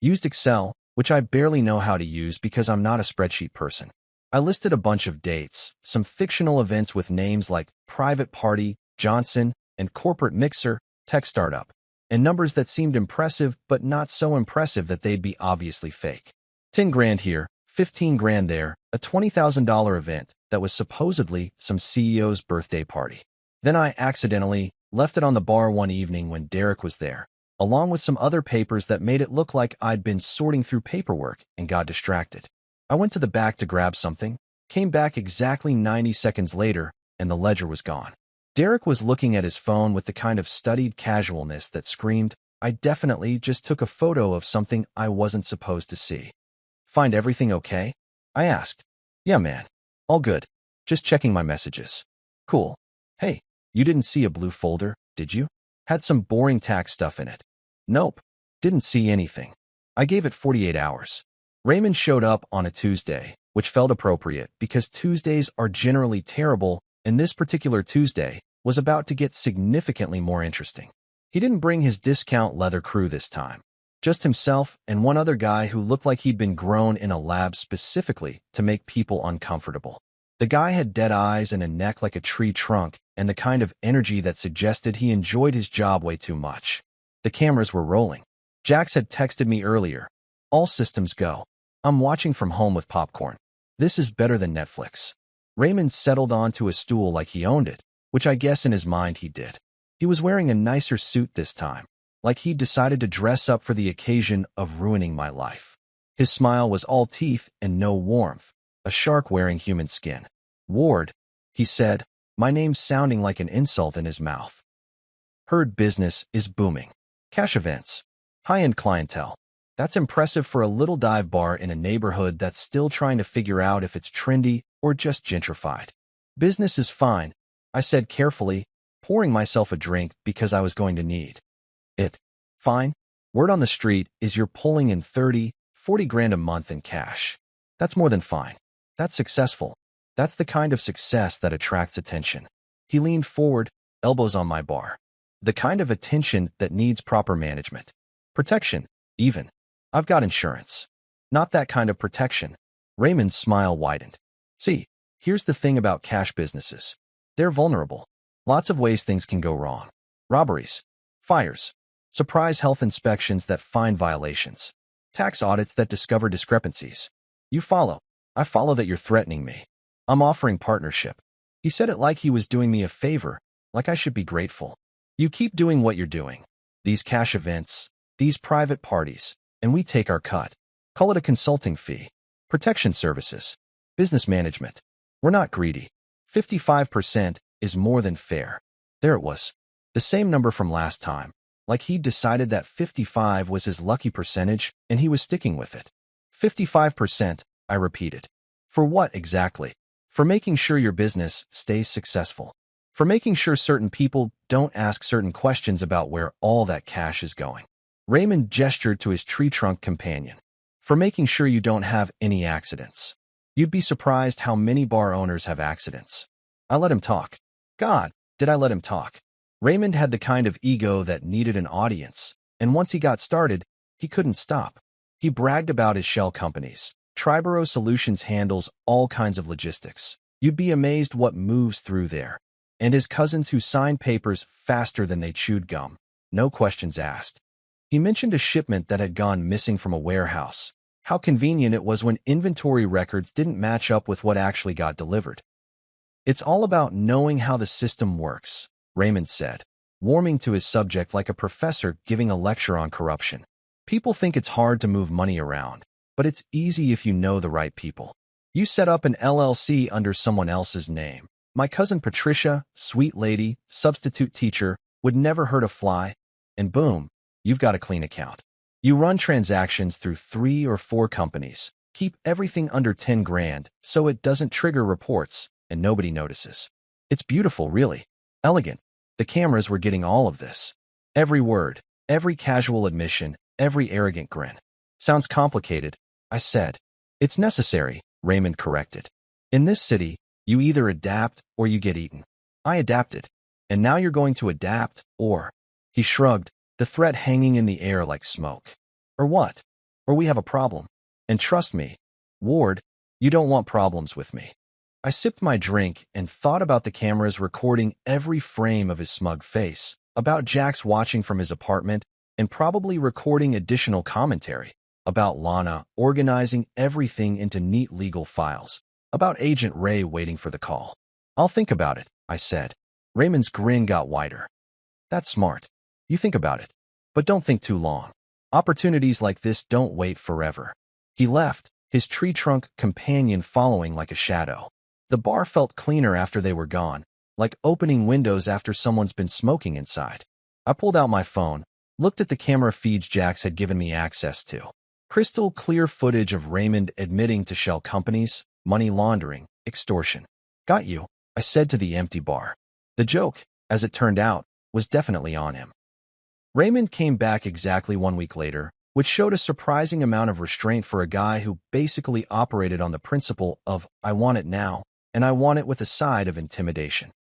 Used Excel, which I barely know how to use because I'm not a spreadsheet person. I listed a bunch of dates, some fictional events with names like Private Party, Johnson, and Corporate Mixer, Tech Startup, and numbers that seemed impressive but not so impressive that they'd be obviously fake. 10 grand here, 15 grand there, a $20,000 event that was supposedly some CEO's birthday party. Then I accidentally left it on the bar one evening when Derek was there, along with some other papers that made it look like I'd been sorting through paperwork and got distracted. I went to the back to grab something, came back exactly 90 seconds later, and the ledger was gone. Derek was looking at his phone with the kind of studied casualness that screamed, I definitely just took a photo of something I wasn't supposed to see. Find everything okay? I asked. Yeah, man. All good. Just checking my messages. Cool. Hey, you didn't see a blue folder, did you? Had some boring tax stuff in it. Nope. Didn't see anything. I gave it 48 hours. Raymond showed up on a Tuesday, which felt appropriate because Tuesdays are generally terrible, and this particular Tuesday was about to get significantly more interesting. He didn't bring his discount leather crew this time. Just himself and one other guy who looked like he'd been grown in a lab specifically to make people uncomfortable. The guy had dead eyes and a neck like a tree trunk and the kind of energy that suggested he enjoyed his job way too much. The cameras were rolling. Jax had texted me earlier. All systems go. I'm watching from home with popcorn. This is better than Netflix. Raymond settled onto a stool like he owned it, which I guess in his mind he did. He was wearing a nicer suit this time, like he'd decided to dress up for the occasion of ruining my life. His smile was all teeth and no warmth, a shark wearing human skin. Ward, he said, my name sounding like an insult in his mouth. Heard business is booming. Cash events. High-end clientele. That's impressive for a little dive bar in a neighborhood that's still trying to figure out if it's trendy or just gentrified. Business is fine, I said carefully, pouring myself a drink because I was going to need it. Fine. Word on the street is you're pulling in 30, 40 grand a month in cash. That's more than fine. That's successful. That's the kind of success that attracts attention. He leaned forward, elbows on my bar. The kind of attention that needs proper management. Protection, even. I've got insurance. Not that kind of protection. Raymond's smile widened. See, here's the thing about cash businesses. They're vulnerable. Lots of ways things can go wrong. Robberies, fires, surprise health inspections that find violations, tax audits that discover discrepancies. You follow. I follow that you're threatening me. I'm offering partnership. He said it like he was doing me a favor, like I should be grateful. You keep doing what you're doing. These cash events, these private parties, and we take our cut. Call it a consulting fee. Protection services. Business management. We're not greedy. 55% is more than fair. There it was. The same number from last time. Like he'd decided that 55 was his lucky percentage, and he was sticking with it. 55%, I repeated. For what exactly? For making sure your business stays successful. For making sure certain people don't ask certain questions about where all that cash is going. Raymond gestured to his tree trunk companion. For making sure you don't have any accidents. You'd be surprised how many bar owners have accidents. I let him talk. God, did I let him talk? Raymond had the kind of ego that needed an audience, and once he got started, he couldn't stop. He bragged about his shell companies. Triborough Solutions handles all kinds of logistics. You'd be amazed what moves through there. And his cousins who signed papers faster than they chewed gum. No questions asked. He mentioned a shipment that had gone missing from a warehouse. How convenient it was when inventory records didn't match up with what actually got delivered. It's all about knowing how the system works, Raymond said, warming to his subject like a professor giving a lecture on corruption. People think it's hard to move money around, but it's easy if you know the right people. You set up an LLC under someone else's name. My cousin Patricia, sweet lady, substitute teacher, would never hurt a fly, and boom, you've got a clean account. You run transactions through 3 or 4 companies. Keep everything under 10 grand so it doesn't trigger reports and nobody notices. It's beautiful, really. Elegant. The cameras were getting all of this. Every word, every casual admission, every arrogant grin. Sounds complicated, I said. It's necessary, Raymond corrected. In this city, you either adapt or you get eaten. I adapted. And now you're going to adapt, or... He shrugged, the threat hanging in the air like smoke. Or what? Or we have a problem. And trust me, Ward, you don't want problems with me. I sipped my drink and thought about the cameras recording every frame of his smug face, about Jax watching from his apartment, and probably recording additional commentary, about Lana organizing everything into neat legal files, about Agent Ray waiting for the call. I'll think about it, I said. Raymond's grin got wider. That's smart. You think about it. But don't think too long. Opportunities like this don't wait forever. He left, his tree trunk companion following like a shadow. The bar felt cleaner after they were gone, like opening windows after someone's been smoking inside. I pulled out my phone, looked at the camera feeds Jax had given me access to. Crystal clear footage of Raymond admitting to shell companies, money laundering, extortion. Got you, I said to the empty bar. The joke, as it turned out, was definitely on him. Raymond came back exactly 1 week later, which showed a surprising amount of restraint for a guy who basically operated on the principle of, I want it now, and I want it with a side of intimidation.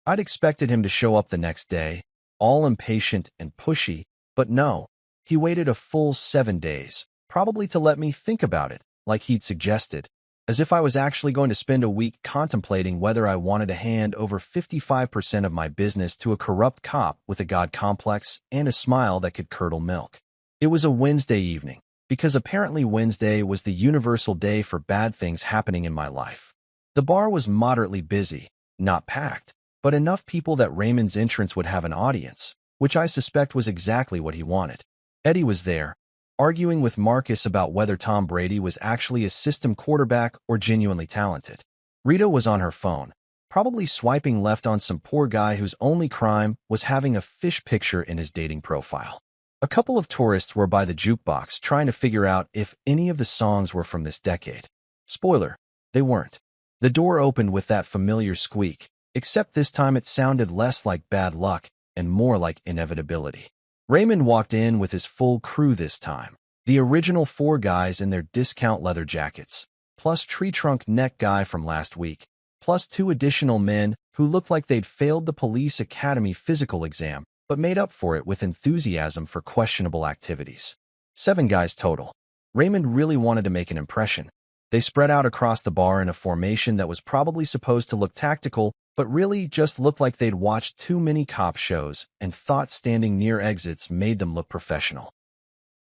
I'd expected him to show up the next day, all impatient and pushy, but no, he waited a full 7 days, probably to let me think about it, like he'd suggested, as if I was actually going to spend a week contemplating whether I wanted to hand over 55% of my business to a corrupt cop with a god complex and a smile that could curdle milk. It was a Wednesday evening, because apparently Wednesday was the universal day for bad things happening in my life. The bar was moderately busy, not packed, but enough people that Raymond's entrance would have an audience, which I suspect was exactly what he wanted. Eddie was there, arguing with Marcus about whether Tom Brady was actually a system quarterback or genuinely talented. Rita was on her phone, probably swiping left on some poor guy whose only crime was having a fish picture in his dating profile. A couple of tourists were by the jukebox trying to figure out if any of the songs were from this decade. Spoiler, they weren't. The door opened with that familiar squeak, except this time it sounded less like bad luck and more like inevitability. Raymond walked in with his full crew this time, the original 4 guys in their discount leather jackets, plus tree trunk neck guy from last week, plus 2 additional men who looked like they'd failed the police academy physical exam, but made up for it with enthusiasm for questionable activities. 7 guys total. Raymond really wanted to make an impression. They spread out across the bar in a formation that was probably supposed to look tactical, but really just looked like they'd watched too many cop shows and thought standing near exits made them look professional.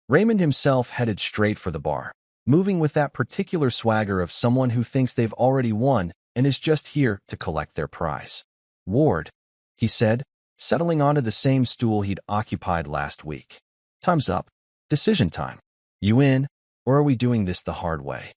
Raymond himself headed straight for the bar, moving with that particular swagger of someone who thinks they've already won and is just here to collect their prize. Ward, he said, settling onto the same stool he'd occupied last week. Time's up. Decision time. You in, or are we doing this the hard way?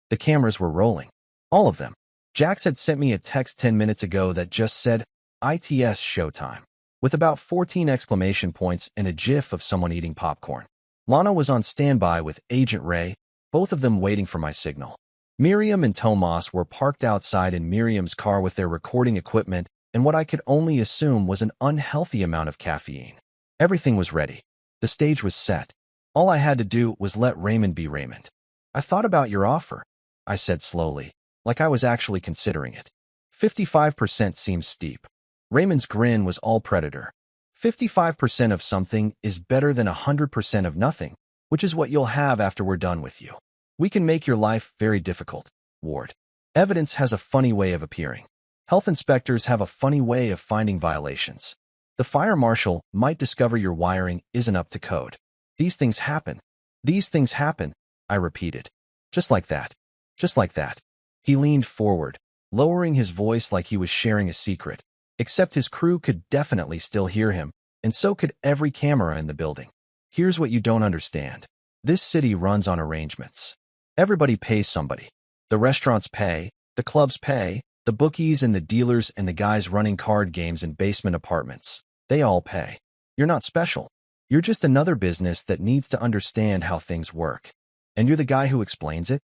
The cameras were rolling. All of them. Jax had sent me a text 10 minutes ago that just said, ITS showtime, with about 14 exclamation points and a gif of someone eating popcorn. Lana was on standby with Agent Ray, both of them waiting for my signal. Miriam and Tomas were parked outside in Miriam's car with their recording equipment and what I could only assume was an unhealthy amount of caffeine. Everything was ready. The stage was set. All I had to do was let Raymond be Raymond. I thought about your offer, I said slowly, like I was actually considering it. 55% seems steep. Raymond's grin was all predator. 55% of something is better than 100% of nothing, which is what you'll have after we're done with you. We can make your life very difficult, Ward. Evidence has a funny way of appearing. Health inspectors have a funny way of finding violations. The fire marshal might discover your wiring isn't up to code. These things happen. These things happen, I repeated. Just like that. Just like that. He leaned forward, lowering his voice like he was sharing a secret. Except his crew could definitely still hear him, and so could every camera in the building. Here's what you don't understand. This city runs on arrangements. Everybody pays somebody. The restaurants pay, the clubs pay, the bookies and the dealers and the guys running card games in basement apartments. They all pay. You're not special. You're just another business that needs to understand how things work. And you're the guy who explains it?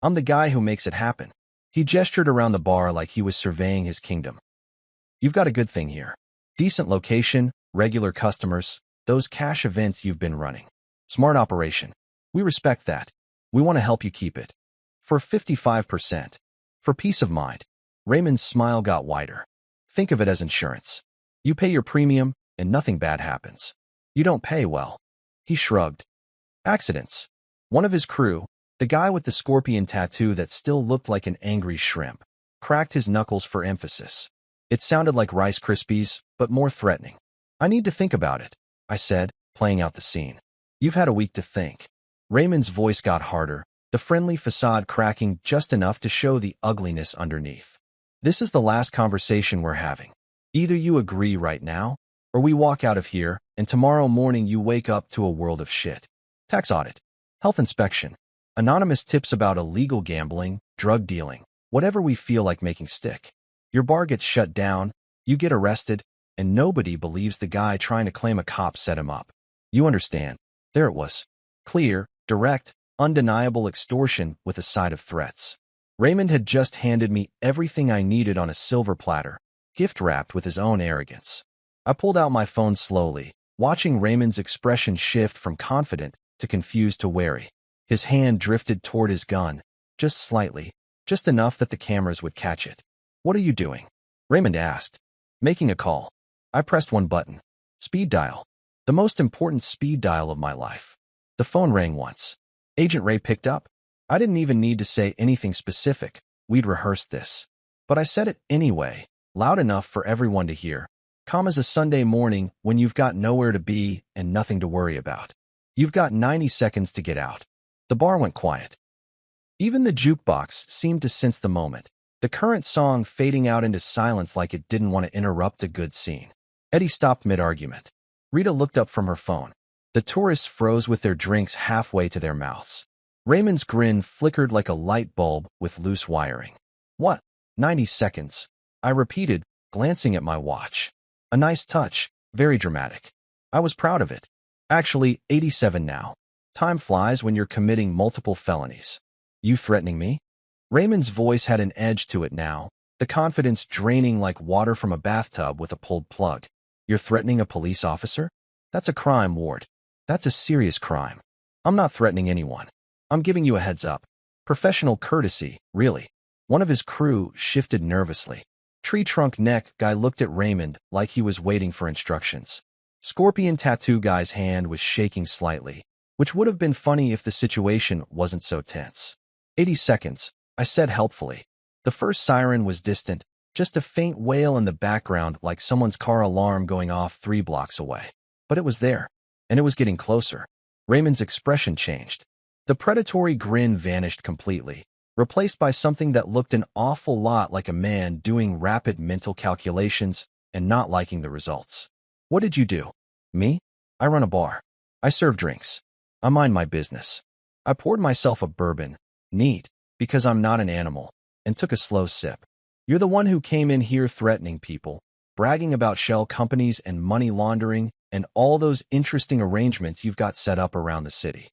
I'm the guy who makes it happen. He gestured around the bar like he was surveying his kingdom. You've got a good thing here. Decent location, regular customers, those cash events you've been running. Smart operation. We respect that. We want to help you keep it. For 55%. For peace of mind. Raymond's smile got wider. Think of it as insurance. You pay your premium, and nothing bad happens. You don't pay well. He shrugged. Accidents. One of his crew, the guy with the scorpion tattoo that still looked like an angry shrimp, cracked his knuckles for emphasis. It sounded like Rice Krispies, but more threatening. I need to think about it, I said, playing out the scene. You've had a week to think. Raymond's voice got harder, the friendly facade cracking just enough to show the ugliness underneath. This is the last conversation we're having. Either you agree right now, or we walk out of here, and tomorrow morning you wake up to a world of shit. Tax audit, health inspection, anonymous tips about illegal gambling, drug dealing, whatever we feel like making stick. Your bar gets shut down, you get arrested, and nobody believes the guy trying to claim a cop set him up. You understand. There it was. Clear, direct, undeniable extortion with a side of threats. Raymond had just handed me everything I needed on a silver platter, gift-wrapped with his own arrogance. I pulled out my phone slowly, watching Raymond's expression shift from confident to confused to wary. His hand drifted toward his gun, just slightly, just enough that the cameras would catch it. What are you doing? Raymond asked. Making a call. I pressed one button. Speed dial. The most important speed dial of my life. The phone rang once. Agent Ray picked up. I didn't even need to say anything specific. We'd rehearsed this. But I said it anyway, loud enough for everyone to hear. Calm as a Sunday morning when you've got nowhere to be and nothing to worry about. You've got 90 seconds to get out. The bar went quiet. Even the jukebox seemed to sense the moment, the current song fading out into silence like it didn't want to interrupt a good scene. Eddie stopped mid-argument. Rita looked up from her phone. The tourists froze with their drinks halfway to their mouths. Raymond's grin flickered like a light bulb with loose wiring. What? 90 seconds. I repeated, glancing at my watch. A nice touch, very dramatic. I was proud of it. Actually, 87 now. Time flies when you're committing multiple felonies. You threatening me? Raymond's voice had an edge to it now, the confidence draining like water from a bathtub with a pulled plug. You're threatening a police officer? That's a crime, Ward. That's a serious crime. I'm not threatening anyone. I'm giving you a heads up. Professional courtesy, really. One of his crew shifted nervously. Tree trunk neck guy looked at Raymond like he was waiting for instructions. Scorpion tattoo guy's hand was shaking slightly, which would have been funny if the situation wasn't so tense. 80 seconds, I said helpfully. The first siren was distant, just a faint wail in the background like someone's car alarm going off 3 blocks away. But it was there, and it was getting closer. Raymond's expression changed. The predatory grin vanished completely, replaced by something that looked an awful lot like a man doing rapid mental calculations and not liking the results. What did you do? Me? I run a bar. I serve drinks. I mind my business. I poured myself a bourbon, neat, because I'm not an animal, and took a slow sip. You're the one who came in here threatening people, bragging about shell companies and money laundering and all those interesting arrangements you've got set up around the city.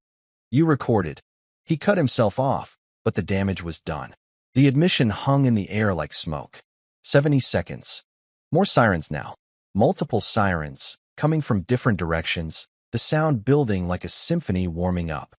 You recorded. He cut himself off, but the damage was done. The admission hung in the air like smoke. 70 seconds. More sirens now. Multiple sirens, coming from different directions, the sound building like a symphony warming up.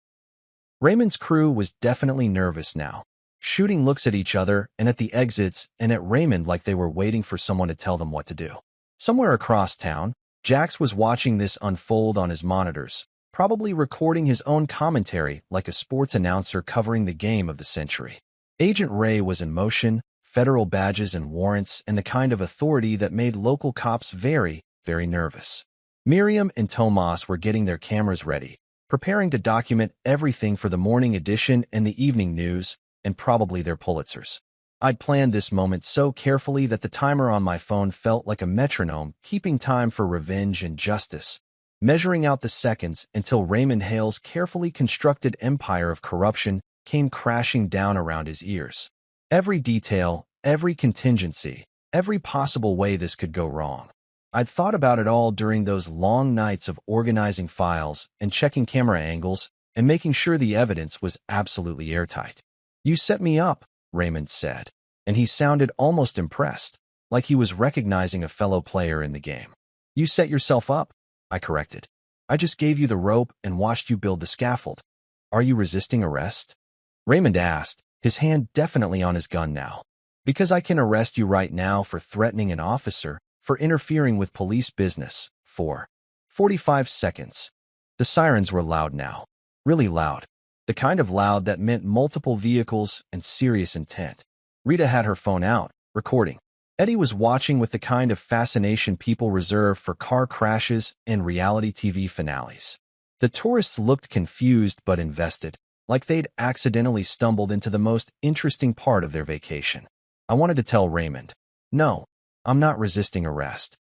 Raymond's crew was definitely nervous now, shooting looks at each other and at the exits and at Raymond like they were waiting for someone to tell them what to do. Somewhere across town, Jax was watching this unfold on his monitors, probably recording his own commentary like a sports announcer covering the game of the century. Agent Ray was in motion, federal badges and warrants and the kind of authority that made local cops vary very nervous. Miriam and Tomas were getting their cameras ready, preparing to document everything for the morning edition and the evening news, and probably their Pulitzers. I'd planned this moment so carefully that the timer on my phone felt like a metronome, keeping time for revenge and justice, measuring out the seconds until Raymond Hale's carefully constructed empire of corruption came crashing down around his ears. Every detail, every contingency, every possible way this could go wrong. I'd thought about it all during those long nights of organizing files and checking camera angles and making sure the evidence was absolutely airtight. "You set me up," Raymond said, and he sounded almost impressed, like he was recognizing a fellow player in the game. "You set yourself up," I corrected. "I just gave you the rope and watched you build the scaffold. Are you resisting arrest?" Raymond asked, his hand definitely on his gun now. "Because I can arrest you right now for threatening an officer, for interfering with police business, for 45 seconds. The sirens were loud now. Really loud. The kind of loud that meant multiple vehicles and serious intent. Rita had her phone out, recording. Eddie was watching with the kind of fascination people reserve for car crashes and reality TV finales. The tourists looked confused but invested, like they'd accidentally stumbled into the most interesting part of their vacation. I wanted to tell Raymond, "No, I'm not resisting arrest.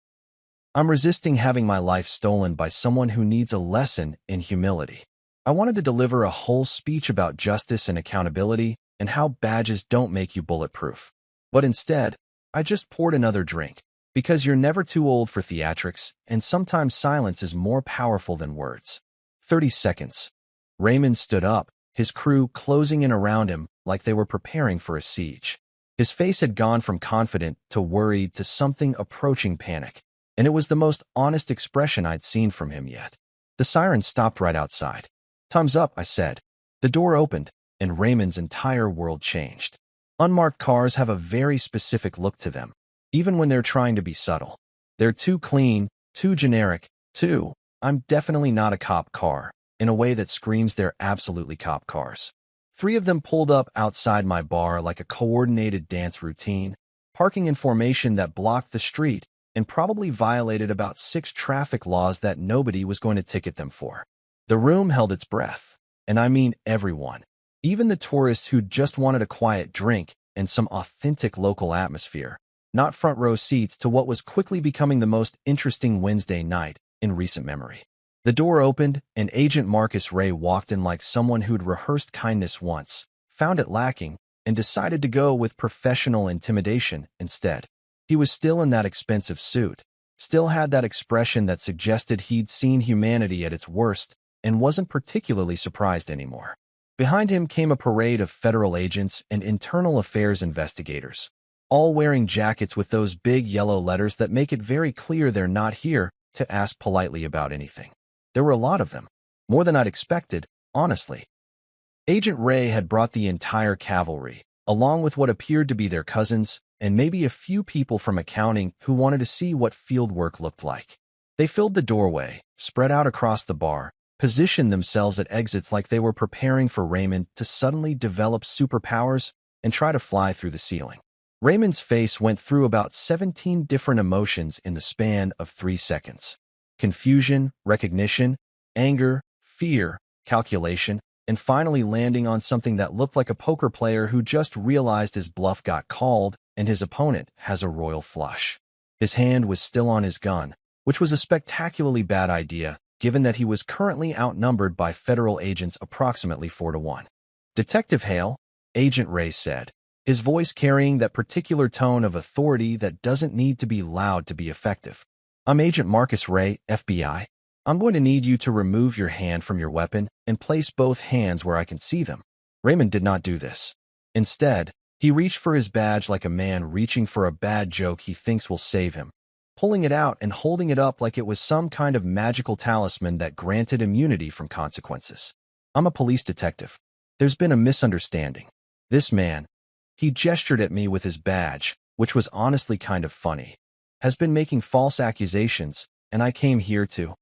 I'm resisting having my life stolen by someone who needs a lesson in humility." I wanted to deliver a whole speech about justice and accountability and how badges don't make you bulletproof. But instead, I just poured another drink, because you're never too old for theatrics, and sometimes silence is more powerful than words. 30 seconds. Raymond stood up, his crew closing in around him like they were preparing for a siege. His face had gone from confident to worried to something approaching panic, and it was the most honest expression I'd seen from him yet. The siren stopped right outside. "Time's up," I said. The door opened, and Raymond's entire world changed. Unmarked cars have a very specific look to them, even when they're trying to be subtle. They're too clean, too generic, too, "I'm definitely not a cop" car, in a way that screams they're absolutely cop cars. 3 of them pulled up outside my bar like a coordinated dance routine, parking in formation that blocked the street and probably violated about 6 traffic laws that nobody was going to ticket them for. The room held its breath, and I mean everyone, even the tourists who just wanted a quiet drink and some authentic local atmosphere, not front row seats to what was quickly becoming the most interesting Wednesday night in recent memory. The door opened, and Agent Marcus Ray walked in like someone who'd rehearsed kindness once, found it lacking, and decided to go with professional intimidation instead. He was still in that expensive suit, still had that expression that suggested he'd seen humanity at its worst, and wasn't particularly surprised anymore. Behind him came a parade of federal agents and internal affairs investigators, all wearing jackets with those big yellow letters that make it very clear they're not here to ask politely about anything. There were a lot of them, more than I'd expected, honestly. Agent Ray had brought the entire cavalry, along with what appeared to be their cousins, and maybe a few people from accounting who wanted to see what field work looked like. They filled the doorway, spread out across the bar, positioned themselves at exits like they were preparing for Raymond to suddenly develop superpowers and try to fly through the ceiling. Raymond's face went through about 17 different emotions in the span of 3 seconds. Confusion, recognition, anger, fear, calculation, and finally landing on something that looked like a poker player who just realized his bluff got called and his opponent has a royal flush. His hand was still on his gun, which was a spectacularly bad idea, given that he was currently outnumbered by federal agents approximately 4-1. "Detective Hale," Agent Ray said, his voice carrying that particular tone of authority that doesn't need to be loud to be effective. "I'm Agent Marcus Ray, FBI. I'm going to need you to remove your hand from your weapon and place both hands where I can see them." Raymond did not do this. Instead, he reached for his badge like a man reaching for a bad joke he thinks will save him, pulling it out and holding it up like it was some kind of magical talisman that granted immunity from consequences. "I'm a police detective. There's been a misunderstanding. This man," he gestured at me with his badge, which was honestly kind of funny, "has been making false accusations, and I came here to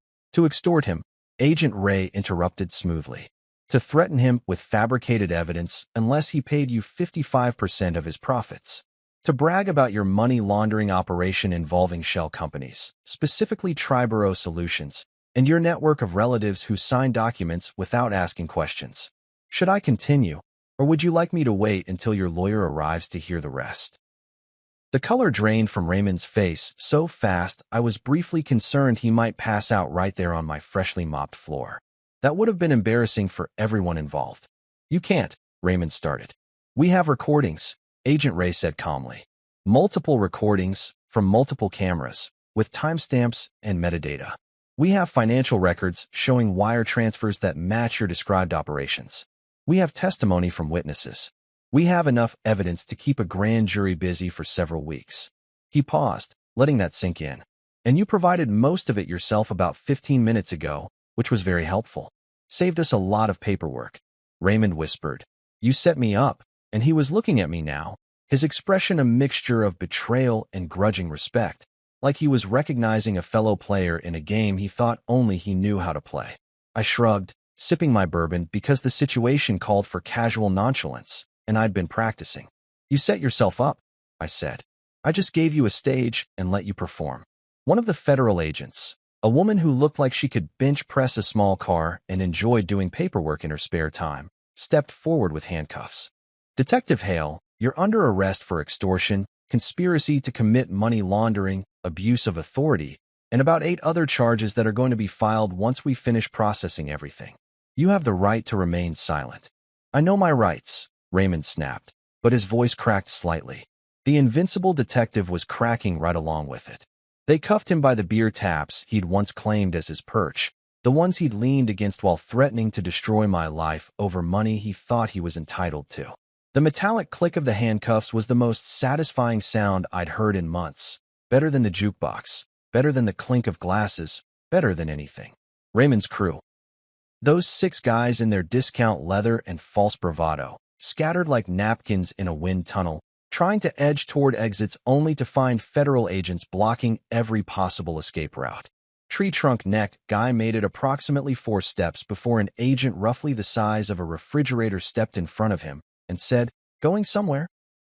extort him." Agent Ray interrupted smoothly. "To threaten him with fabricated evidence unless he paid you 55% of his profits." To brag about your money laundering operation involving shell companies, specifically Triborough Solutions, and your network of relatives who sign documents without asking questions. Should I continue, or would you like me to wait until your lawyer arrives to hear the rest? The color drained from Raymond's face so fast I was briefly concerned he might pass out right there on my freshly mopped floor. That would have been embarrassing for everyone involved. You can't, Raymond started. We have recordings, Agent Ray said calmly. Multiple recordings from multiple cameras, with timestamps and metadata. We have financial records showing wire transfers that match your described operations. We have testimony from witnesses. We have enough evidence to keep a grand jury busy for several weeks. He paused, letting that sink in. And you provided most of it yourself about 15 minutes ago, which was very helpful. Saved us a lot of paperwork. Raymond whispered. You set me up, and he was looking at me now, his expression a mixture of betrayal and grudging respect, like he was recognizing a fellow player in a game he thought only he knew how to play. I shrugged, sipping my bourbon because the situation called for casual nonchalance, and I'd been practicing. You set yourself up, I said. I just gave you a stage and let you perform. One of the federal agents, a woman who looked like she could bench press a small car and enjoyed doing paperwork in her spare time, stepped forward with handcuffs. Detective Hale, you're under arrest for extortion, conspiracy to commit money laundering, abuse of authority, and about 8 other charges that are going to be filed once we finish processing everything. You have the right to remain silent. I know my rights, Raymond snapped, but his voice cracked slightly. The invincible detective was cracking right along with it. They cuffed him by the beer taps he'd once claimed as his perch, the ones he'd leaned against while threatening to destroy my life over money he thought he was entitled to. The metallic click of the handcuffs was the most satisfying sound I'd heard in months. Better than the jukebox, better than the clink of glasses, better than anything. Raymond's crew. Those 6 guys in their discount leather and false bravado, scattered like napkins in a wind tunnel, trying to edge toward exits only to find federal agents blocking every possible escape route. Tree trunk neck guy made it approximately 4 steps before an agent roughly the size of a refrigerator stepped in front of him and said, "Going somewhere?"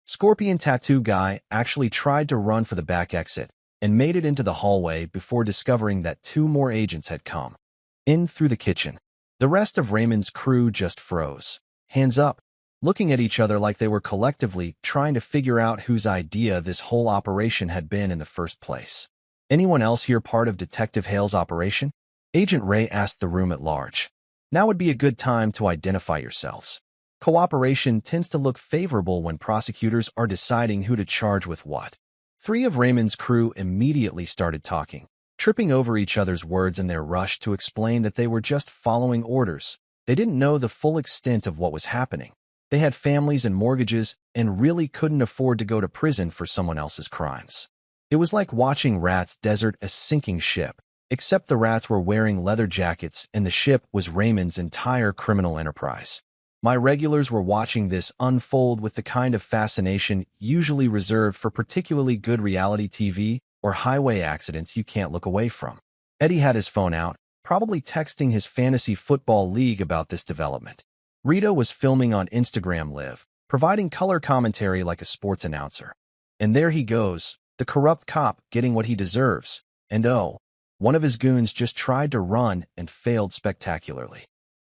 Scorpion tattoo guy actually tried to run for the back exit and made it into the hallway before discovering that 2 more agents had come in through the kitchen. The rest of Raymond's crew just froze, hands up, looking at each other like they were collectively trying to figure out whose idea this whole operation had been in the first place. Anyone else here part of Detective Hale's operation? Agent Ray asked the room at large. Now would be a good time to identify yourselves. Cooperation tends to look favorable when prosecutors are deciding who to charge with what. 3 of Raymond's crew immediately started talking, tripping over each other's words in their rush to explain that they were just following orders. They didn't know the full extent of what was happening. They had families and mortgages and really couldn't afford to go to prison for someone else's crimes. It was like watching rats desert a sinking ship, except the rats were wearing leather jackets and the ship was Raymond's entire criminal enterprise. My regulars were watching this unfold with the kind of fascination usually reserved for particularly good reality TV or highway accidents you can't look away from. Eddie had his phone out, probably texting his fantasy football league about this development. Rita was filming on Instagram Live, providing color commentary like a sports announcer. And there he goes, the corrupt cop getting what he deserves. And oh, one of his goons just tried to run and failed spectacularly.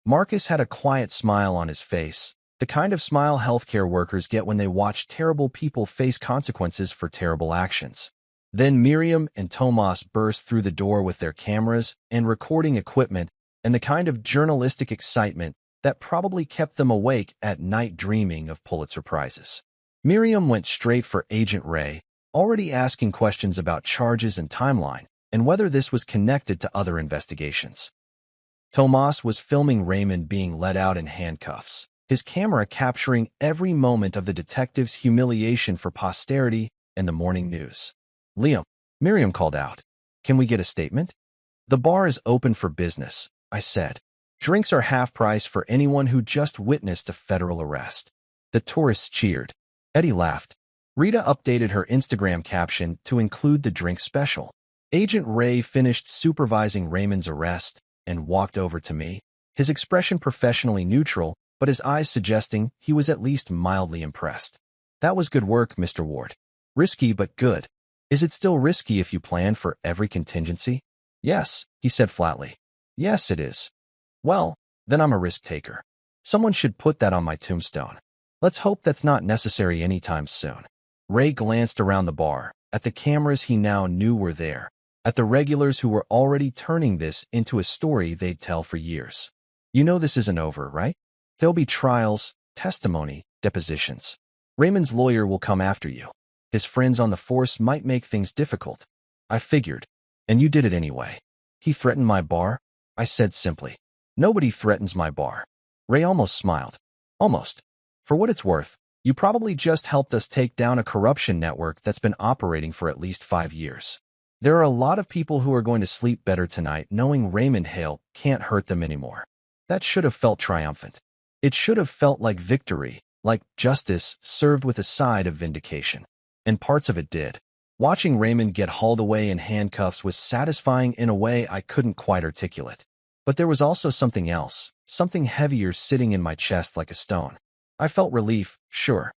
Marcus had a quiet smile on his face, the kind of smile healthcare workers get when they watch terrible people face consequences for terrible actions. Then Miriam and Tomas burst through the door with their cameras and recording equipment and the kind of journalistic excitement that probably kept them awake at night dreaming of Pulitzer Prizes. Miriam went straight for Agent Ray, already asking questions about charges and timeline, and whether this was connected to other investigations. Tomas was filming Raymond being let out in handcuffs, his camera capturing every moment of the detective's humiliation for posterity and the morning news. "Liam," Miriam called out, "can we get a statement?" "The bar is open for business," I said. "Drinks are half price for anyone who just witnessed a federal arrest." The tourists cheered. Eddie laughed. Rita updated her Instagram caption to include the drink special. Agent Ray finished supervising Raymond's arrest and walked over to me, his expression professionally neutral, but his eyes suggesting he was at least mildly impressed. "That was good work, Mr. Ward. Risky but good. Is it still risky if you plan for every contingency? Yes, he said flatly. Yes, it is. Well, then I'm a risk taker. Someone should put that on my tombstone. Let's hope that's not necessary anytime soon. Ray glanced around the bar, at the cameras he now knew were there, at the regulars who were already turning this into a story they'd tell for years. You know this isn't over, right? There'll be trials, testimony, depositions. Raymond's lawyer will come after you. His friends on the force might make things difficult. I figured. And you did it anyway. He threatened my bar? I said simply. Nobody threatens my bar. Ray almost smiled. Almost. For what it's worth, you probably just helped us take down a corruption network that's been operating for at least 5 years. There are a lot of people who are going to sleep better tonight knowing Raymond Hale can't hurt them anymore. That should have felt triumphant. It should have felt like victory, like justice served with a side of vindication. And parts of it did. Watching Raymond get hauled away in handcuffs was satisfying in a way I couldn't quite articulate. But there was also something else, something heavier sitting in my chest like a stone. I felt relief, sure.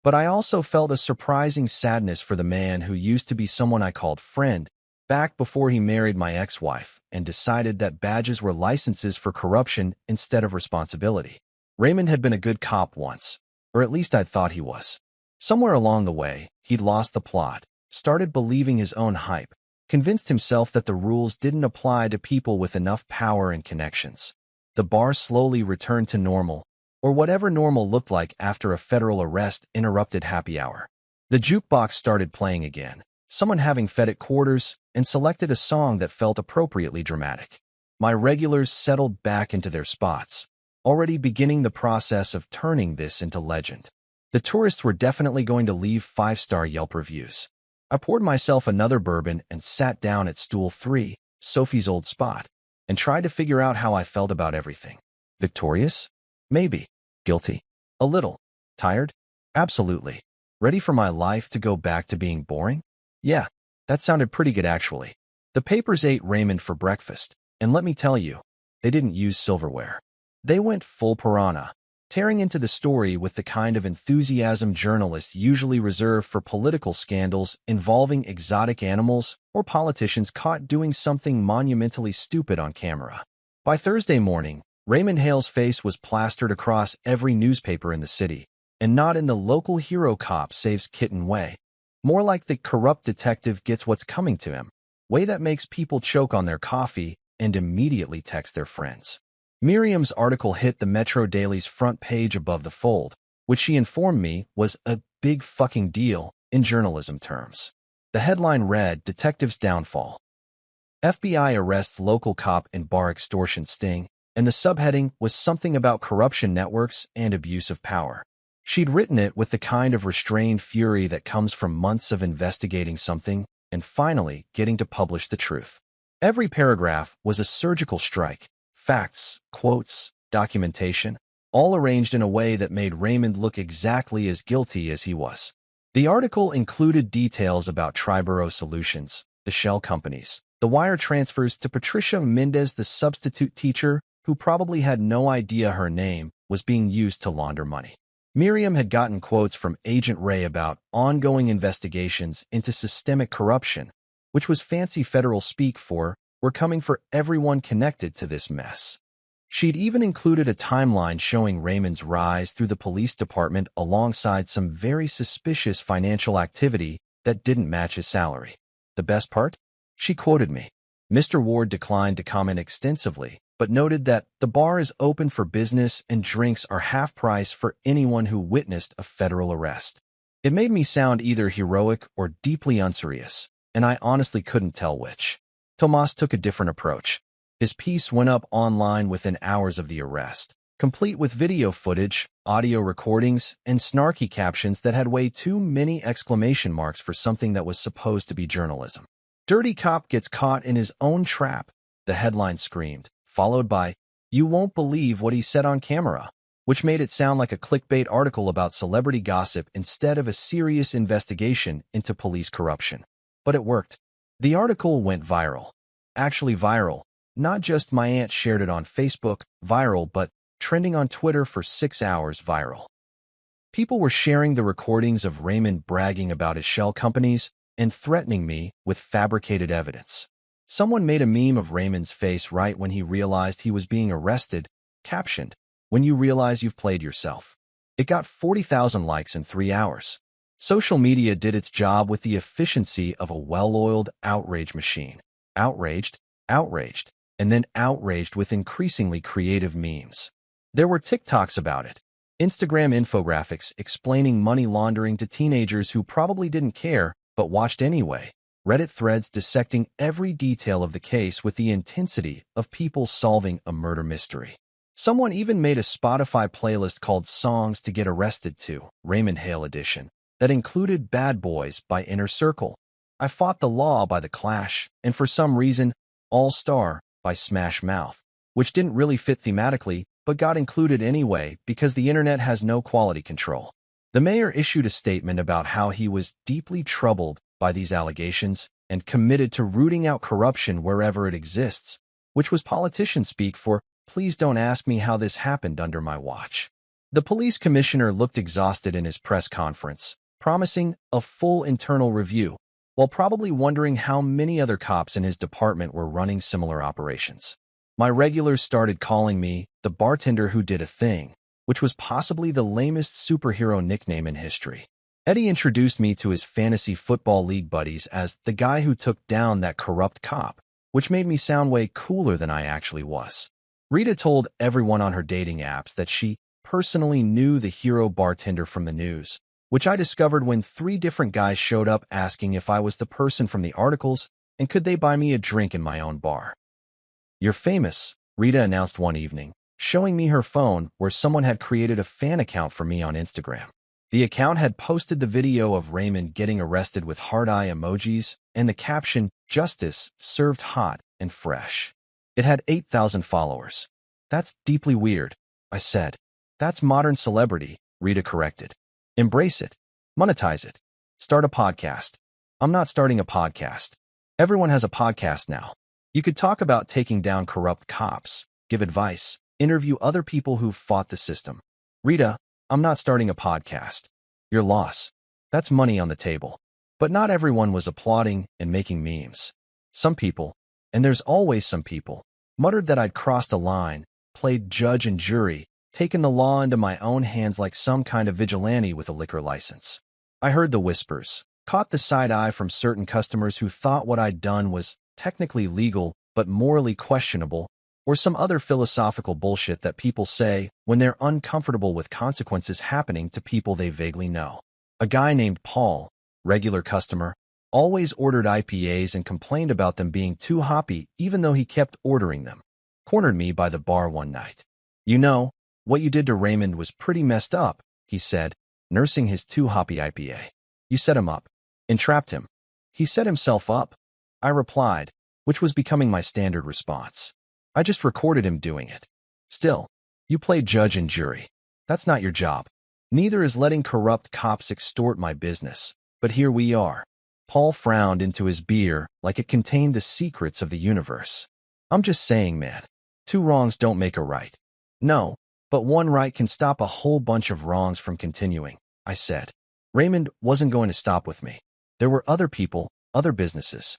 But I also felt a surprising sadness for the man who used to be someone I called friend, back before he married my ex-wife and decided that badges were licenses for corruption instead of responsibility. Raymond had been a good cop once, or at least I'd thought he was. Somewhere along the way, he'd lost the plot, started believing his own hype, convinced himself that the rules didn't apply to people with enough power and connections. The bar slowly returned to normal, or whatever normal looked like after a federal arrest interrupted happy hour. The jukebox started playing again, someone having fed at quarters, and selected a song that felt appropriately dramatic. My regulars settled back into their spots, already beginning the process of turning this into legend. The tourists were definitely going to leave 5-star Yelp reviews. I poured myself another bourbon and sat down at stool 3, Sophie's old spot, and tried to figure out how I felt about everything. Victorious? Maybe. Guilty? A little. Tired? Absolutely. Ready for my life to go back to being boring? Yeah, that sounded pretty good actually. The papers ate Raymond for breakfast, and let me tell you, they didn't use silverware. They went full piranha, tearing into the story with the kind of enthusiasm journalists usually reserve for political scandals involving exotic animals or politicians caught doing something monumentally stupid on camera. By Thursday morning, Raymond Hale's face was plastered across every newspaper in the city, and not in the local hero cop saves kitten way. More like the corrupt detective gets what's coming to him, way that makes people choke on their coffee and immediately text their friends. Miriam's article hit the Metro Daily's front page above the fold, which she informed me was a big fucking deal in journalism terms. The headline read, Detective's Downfall. FBI arrests local cop in bar extortion sting, and the subheading was something about corruption networks and abuse of power. She'd written it with the kind of restrained fury that comes from months of investigating something and finally getting to publish the truth. Every paragraph was a surgical strike. Facts, quotes, documentation, all arranged in a way that made Raymond look exactly as guilty as he was. The article included details about Triborough Solutions, the shell companies, the wire transfers to Patricia Mendez, the substitute teacher, who probably had no idea her name was being used to launder money. Miriam had gotten quotes from Agent Ray about ongoing investigations into systemic corruption, which was fancy federal speak for were coming for everyone connected to this mess. She'd even included a timeline showing Raymond's rise through the police department alongside some very suspicious financial activity that didn't match his salary. The best part? She quoted me. Mr. Ward declined to comment extensively, but noted that the bar is open for business and drinks are half price for anyone who witnessed a federal arrest. It made me sound either heroic or deeply unserious, and I honestly couldn't tell which. Tomas took a different approach. His piece went up online within hours of the arrest, complete with video footage, audio recordings, and snarky captions that had way too many exclamation marks for something that was supposed to be journalism. Dirty cop gets caught in his own trap, the headline screamed, followed by, you won't believe what he said on camera, which made it sound like a clickbait article about celebrity gossip instead of a serious investigation into police corruption. But it worked. The article went viral. Actually viral. Not just my aunt shared it on Facebook, viral, but trending on Twitter for 6 hours viral. People were sharing the recordings of Raymond bragging about his shell companies and threatening me with fabricated evidence. Someone made a meme of Raymond's face right when he realized he was being arrested, captioned, "When you realize you've played yourself." It got 40,000 likes in 3 hours. Social media did its job with the efficiency of a well-oiled outrage machine. Outraged, outraged, and then outraged with increasingly creative memes. There were TikToks about it, Instagram infographics explaining money laundering to teenagers who probably didn't care but watched anyway, Reddit threads dissecting every detail of the case with the intensity of people solving a murder mystery. Someone even made a Spotify playlist called Songs to Get Arrested To, Raymond Hale Edition, that included Bad Boys by Inner Circle, I Fought the Law by The Clash, and for some reason, All Star by Smash Mouth, which didn't really fit thematically but got included anyway because the internet has no quality control. The mayor issued a statement about how he was deeply troubled by these allegations and committed to rooting out corruption wherever it exists, which was politician speak for, "Please don't ask me how this happened under my watch." The police commissioner looked exhausted in his press conference, promising a full internal review, while probably wondering how many other cops in his department were running similar operations. My regulars started calling me the bartender who did a thing, which was possibly the lamest superhero nickname in history. Eddie introduced me to his fantasy football league buddies as the guy who took down that corrupt cop, which made me sound way cooler than I actually was. Rita told everyone on her dating apps that she personally knew the hero bartender from the news, which I discovered when 3 different guys showed up asking if I was the person from the articles and could they buy me a drink in my own bar. "You're famous," Rita announced one evening, showing me her phone where someone had created a fan account for me on Instagram. The account had posted the video of Raymond getting arrested with heart eye emojis and the caption, "Justice served hot and fresh." It had 8,000 followers. "That's deeply weird," I said. "That's modern celebrity," Rita corrected. "Embrace it. Monetize it. Start a podcast." "I'm not starting a podcast. Everyone has a podcast now. You could talk about taking down corrupt cops, give advice, interview other people who've fought the system." "Rita, I'm not starting a podcast." "Your loss. That's money on the table." But not everyone was applauding and making memes. Some people, and there's always some people, muttered that I'd crossed a line, played judge and jury, taken the law into my own hands like some kind of vigilante with a liquor license. I heard the whispers, caught the side eye from certain customers who thought what I'd done was technically legal but morally questionable, or some other philosophical bullshit that people say when they're uncomfortable with consequences happening to people they vaguely know. A guy named Paul, regular customer, always ordered IPAs and complained about them being too hoppy even though he kept ordering them, cornered me by the bar one night. "You know, what you did to Raymond was pretty messed up," he said, nursing his too hoppy IPA. "You set him up. Entrapped him." "He set himself up," I replied, which was becoming my standard response. "I just recorded him doing it." "Still, you played judge and jury. That's not your job. Neither is letting corrupt cops extort my business. But here we are." Paul frowned into his beer like it contained the secrets of the universe. "I'm just saying, man. 2 wrongs don't make a right." "No, but 1 right can stop a whole bunch of wrongs from continuing," I said. Raymond wasn't going to stop with me. There were other people, other businesses.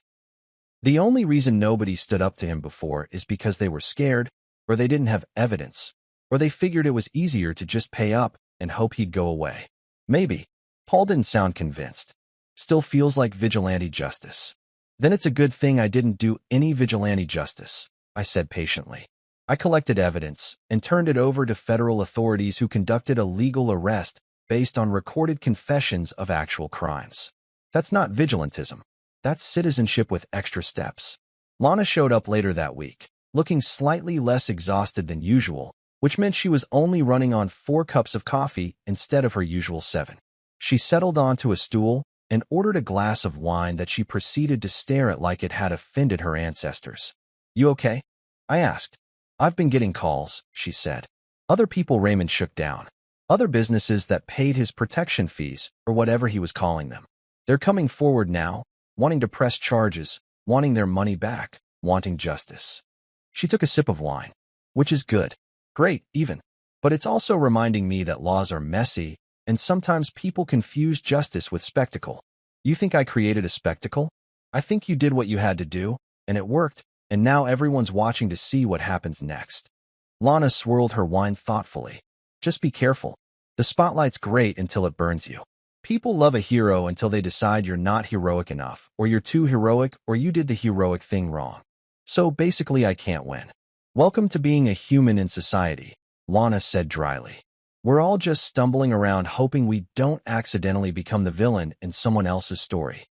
The only reason nobody stood up to him before is because they were scared, or they didn't have evidence, or they figured it was easier to just pay up and hope he'd go away. Maybe. Paul didn't sound convinced. "Still feels like vigilante justice." "Then it's a good thing I didn't do any vigilante justice," I said patiently. "I collected evidence and turned it over to federal authorities who conducted a legal arrest based on recorded confessions of actual crimes. That's not vigilantism. That's citizenship with extra steps." Lana showed up later that week, looking slightly less exhausted than usual, which meant she was only running on 4 cups of coffee instead of her usual 7. She settled onto a stool and ordered a glass of wine that she proceeded to stare at like it had offended her ancestors. "You okay?" I asked. "I've been getting calls," she said. "Other people." Raymond shook down. "Other businesses that paid his protection fees, or whatever he was calling them. They're coming forward now, wanting to press charges, wanting their money back, wanting justice." She took a sip of wine. "Which is good. Great, even. But it's also reminding me that laws are messy, and sometimes people confuse justice with spectacle. You think I created a spectacle? I think you did what you had to do, and it worked, and now everyone's watching to see what happens next. Lana swirled her wine thoughtfully. Just be careful. The spotlight's great until it burns you. People love a hero until they decide you're not heroic enough, or you're too heroic, or you did the heroic thing wrong. So basically I can't win. Welcome to being a human in society, Lana said dryly. We're all just stumbling around hoping we don't accidentally become the villain in someone else's story.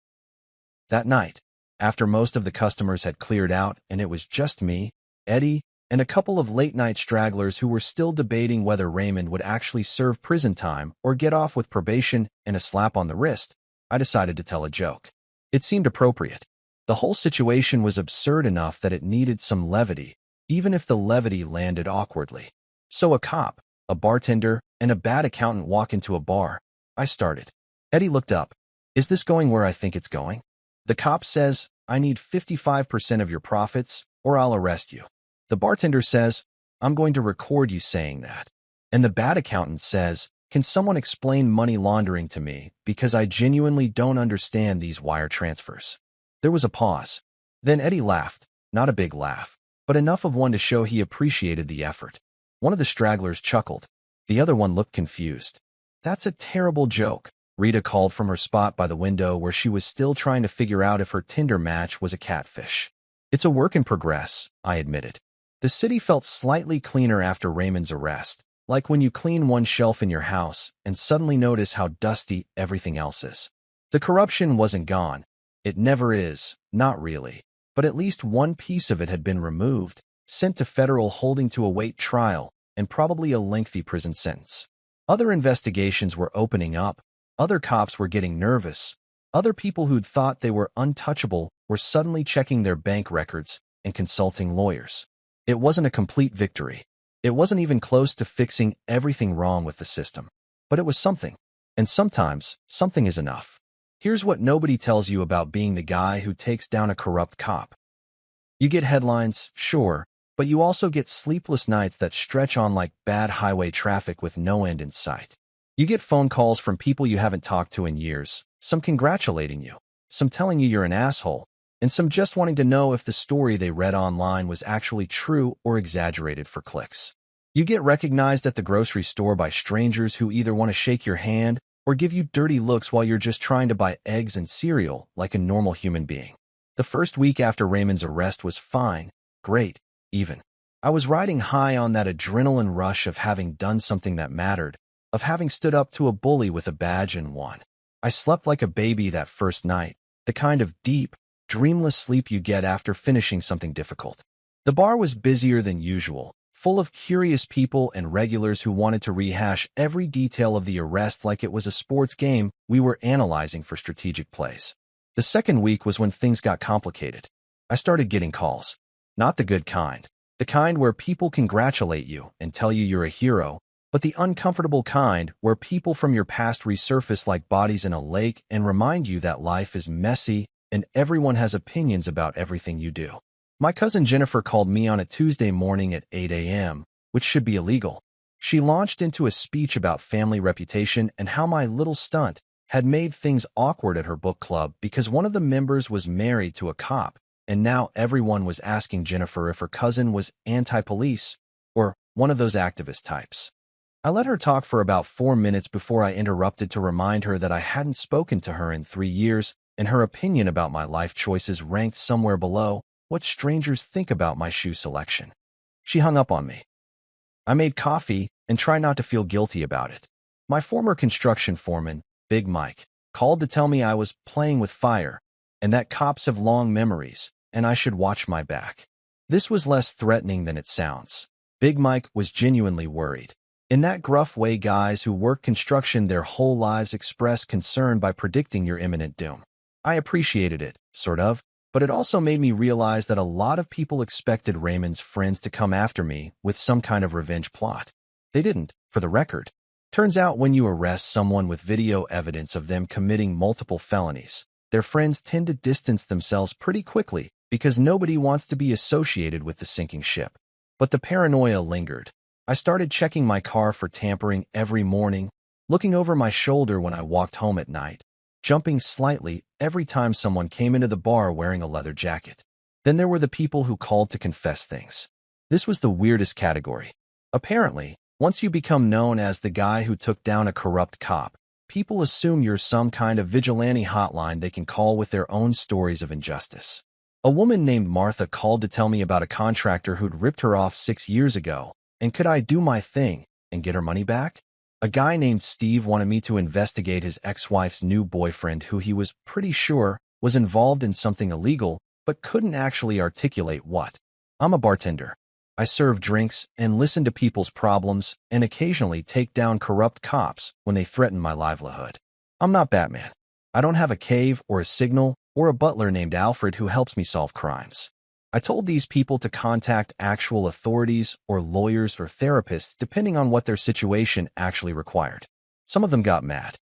That night, after most of the customers had cleared out and it was just me, Eddie, and a couple of late-night stragglers who were still debating whether Raymond would actually serve prison time or get off with probation and a slap on the wrist, I decided to tell a joke. It seemed appropriate. The whole situation was absurd enough that it needed some levity, even if the levity landed awkwardly. So a cop, a bartender, and a bad accountant walk into a bar. I started. Eddie looked up. Is this going where I think it's going? The cop says, I need 55% of your profits, or I'll arrest you. The bartender says, I'm going to record you saying that. And the bad accountant says, can someone explain money laundering to me because I genuinely don't understand these wire transfers? There was a pause. Then Eddie laughed, not a big laugh, but enough of one to show he appreciated the effort. One of the stragglers chuckled. The other one looked confused. That's a terrible joke, Rita called from her spot by the window where she was still trying to figure out if her Tinder match was a catfish. It's a work in progress, I admitted. The city felt slightly cleaner after Raymond's arrest, like when you clean one shelf in your house and suddenly notice how dusty everything else is. The corruption wasn't gone. It never is, not really, but at least one piece of it had been removed, sent to federal holding to await trial, and probably a lengthy prison sentence. Other investigations were opening up, other cops were getting nervous, other people who'd thought they were untouchable were suddenly checking their bank records and consulting lawyers. It wasn't a complete victory. It wasn't even close to fixing everything wrong with the system. But it was something. And sometimes, something is enough. Here's what nobody tells you about being the guy who takes down a corrupt cop. You get headlines, sure, but you also get sleepless nights that stretch on like bad highway traffic with no end in sight. You get phone calls from people you haven't talked to in years, some congratulating you, some telling you you're an asshole, and some just wanting to know if the story they read online was actually true or exaggerated for clicks. You get recognized at the grocery store by strangers who either want to shake your hand or give you dirty looks while you're just trying to buy eggs and cereal like a normal human being. The first week after Raymond's arrest was fine, great, even. I was riding high on that adrenaline rush of having done something that mattered, of having stood up to a bully with a badge and won. I slept like a baby that first night, the kind of deep, dreamless sleep you get after finishing something difficult. The bar was busier than usual, full of curious people and regulars who wanted to rehash every detail of the arrest like it was a sports game we were analyzing for strategic plays. The second week was when things got complicated. I started getting calls. Not the good kind. The kind where people congratulate you and tell you you're a hero, but the uncomfortable kind where people from your past resurface like bodies in a lake and remind you that life is messy and everyone has opinions about everything you do. My cousin Jennifer called me on a Tuesday morning at 8 a.m., which should be illegal. She launched into a speech about family reputation and how my little stunt had made things awkward at her book club because one of the members was married to a cop, and now everyone was asking Jennifer if her cousin was anti-police or one of those activist types. I let her talk for about 4 minutes before I interrupted to remind her that I hadn't spoken to her in 3 years, and her opinion about my life choices ranked somewhere below what strangers think about my shoe selection. She hung up on me. I made coffee and tried not to feel guilty about it. My former construction foreman, Big Mike, called to tell me I was playing with fire and that cops have long memories and I should watch my back. This was less threatening than it sounds. Big Mike was genuinely worried. In that gruff way guys who work construction their whole lives express concern by predicting your imminent doom. I appreciated it, sort of, but it also made me realize that a lot of people expected Raymond's friends to come after me with some kind of revenge plot. They didn't, for the record. Turns out when you arrest someone with video evidence of them committing multiple felonies, their friends tend to distance themselves pretty quickly because nobody wants to be associated with the sinking ship. But the paranoia lingered. I started checking my car for tampering every morning, looking over my shoulder when I walked home at night, jumping slightly every time someone came into the bar wearing a leather jacket. Then there were the people who called to confess things. This was the weirdest category. Apparently, once you become known as the guy who took down a corrupt cop, people assume you're some kind of vigilante hotline they can call with their own stories of injustice. A woman named Martha called to tell me about a contractor who'd ripped her off 6 years ago, and could I do my thing and get her money back? A guy named Steve wanted me to investigate his ex-wife's new boyfriend who he was pretty sure was involved in something illegal, but couldn't actually articulate what. I'm a bartender. I serve drinks and listen to people's problems and occasionally take down corrupt cops when they threaten my livelihood. I'm not Batman. I don't have a cave or a signal or a butler named Alfred who helps me solve crimes. I told these people to contact actual authorities or lawyers or therapists depending on what their situation actually required. Some of them got mad.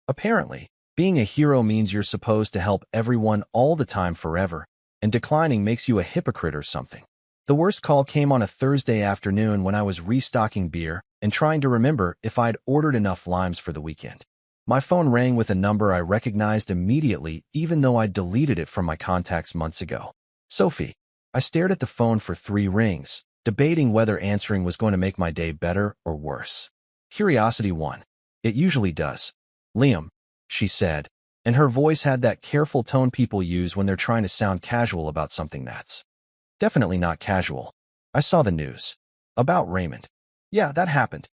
Apparently, being a hero means you're supposed to help everyone all the time forever, and declining makes you a hypocrite or something. The worst call came on a Thursday afternoon when I was restocking beer and trying to remember if I'd ordered enough limes for the weekend. My phone rang with a number I recognized immediately even though I'd deleted it from my contacts months ago. Sophie. I stared at the phone for 3 rings, debating whether answering was going to make my day better or worse. Curiosity won. It usually does. Liam, she said, and her voice had that careful tone people use when they're trying to sound casual about something that's definitely not casual. I saw the news. About Raymond. Yeah, that happened.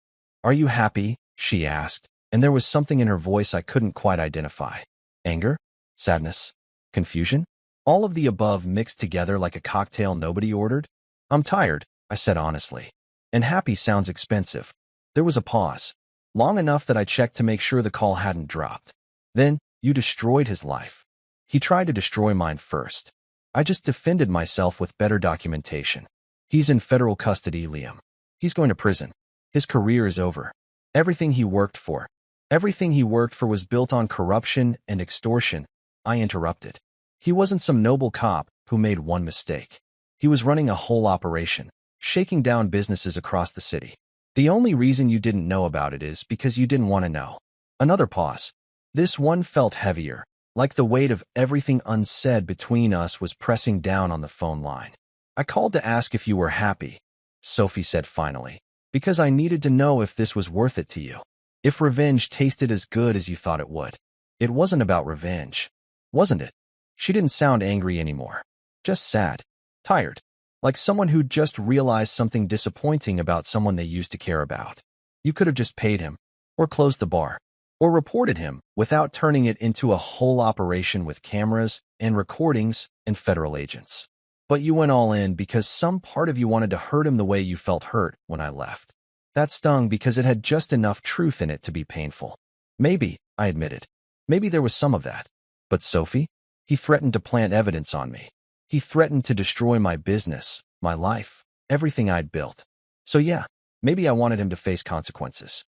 Are you happy? She asked, and there was something in her voice I couldn't quite identify. Anger? Sadness? Confusion? All of the above mixed together like a cocktail nobody ordered? I'm tired, I said honestly. And happy sounds expensive. There was a pause. Long enough that I checked to make sure the call hadn't dropped. Then, you destroyed his life. He tried to destroy mine first. I just defended myself with better documentation. He's in federal custody, Liam. He's going to prison. His career is over. Everything he worked for was built on corruption and extortion. I interrupted. He wasn't some noble cop who made one mistake. He was running a whole operation, shaking down businesses across the city. The only reason you didn't know about it is because you didn't want to know. Another pause. This one felt heavier, like the weight of everything unsaid between us was pressing down on the phone line. I called to ask if you were happy, Sophie said finally, because I needed to know if this was worth it to you. If revenge tasted as good as you thought it would. It wasn't about revenge, wasn't it? She didn't sound angry anymore. Just sad. Tired. Like someone who'd just realized something disappointing about someone they used to care about. You could have just paid him, or closed the bar, or reported him without turning it into a whole operation with cameras and recordings and federal agents. But you went all in because some part of you wanted to hurt him the way you felt hurt when I left. That stung because it had just enough truth in it to be painful. Maybe, I admitted. Maybe there was some of that. But Sophie? He threatened to plant evidence on me. He threatened to destroy my business, my life, everything I'd built. So yeah, maybe I wanted him to face consequences.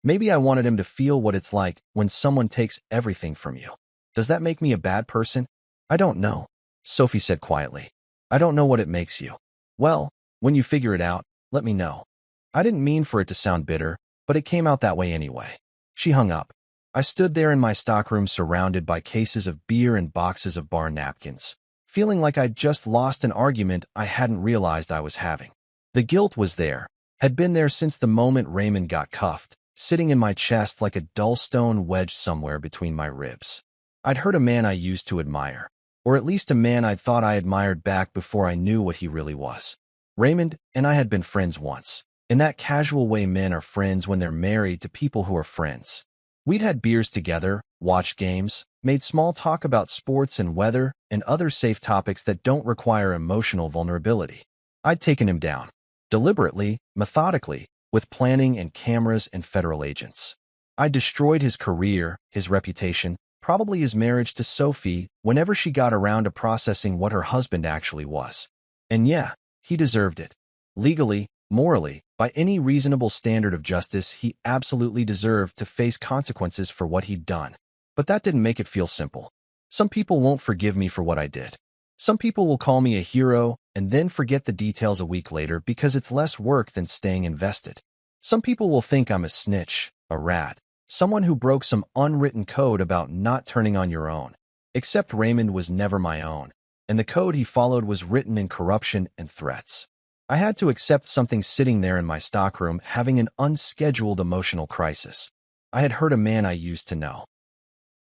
Maybe I wanted him to feel what it's like when someone takes everything from you. Does that make me a bad person? I don't know, Sophie said quietly. I don't know what it makes you. Well, when you figure it out, let me know. I didn't mean for it to sound bitter, but it came out that way anyway. She hung up. I stood there in my stockroom surrounded by cases of beer and boxes of bar napkins, feeling like I'd just lost an argument I hadn't realized I was having. The guilt was there, had been there since the moment Raymond got cuffed, sitting in my chest like a dull stone wedged somewhere between my ribs. I'd hurt a man I used to admire, or at least a man I'd thought I admired back before I knew what he really was. Raymond and I had been friends once, in that casual way men are friends when they're married to people who are friends. We'd had beers together, watched games, made small talk about sports and weather and other safe topics that don't require emotional vulnerability. I'd taken him down. Deliberately, methodically, with planning and cameras and federal agents. I'd destroyed his career, his reputation, probably his marriage to Sophie whenever she got around to processing what her husband actually was. And yeah, he deserved it. Legally, morally, by any reasonable standard of justice, he absolutely deserved to face consequences for what he'd done. But that didn't make it feel simple. Some people won't forgive me for what I did. Some people will call me a hero and then forget the details a week later because it's less work than staying invested. Some people will think I'm a snitch, A rat. Someone who broke some unwritten code about not turning on your own. Except Raymond was never my own, and the code he followed was written in corruption and threats. I had to accept something sitting there in my stockroom having an unscheduled emotional crisis. I had hurt a man I used to know.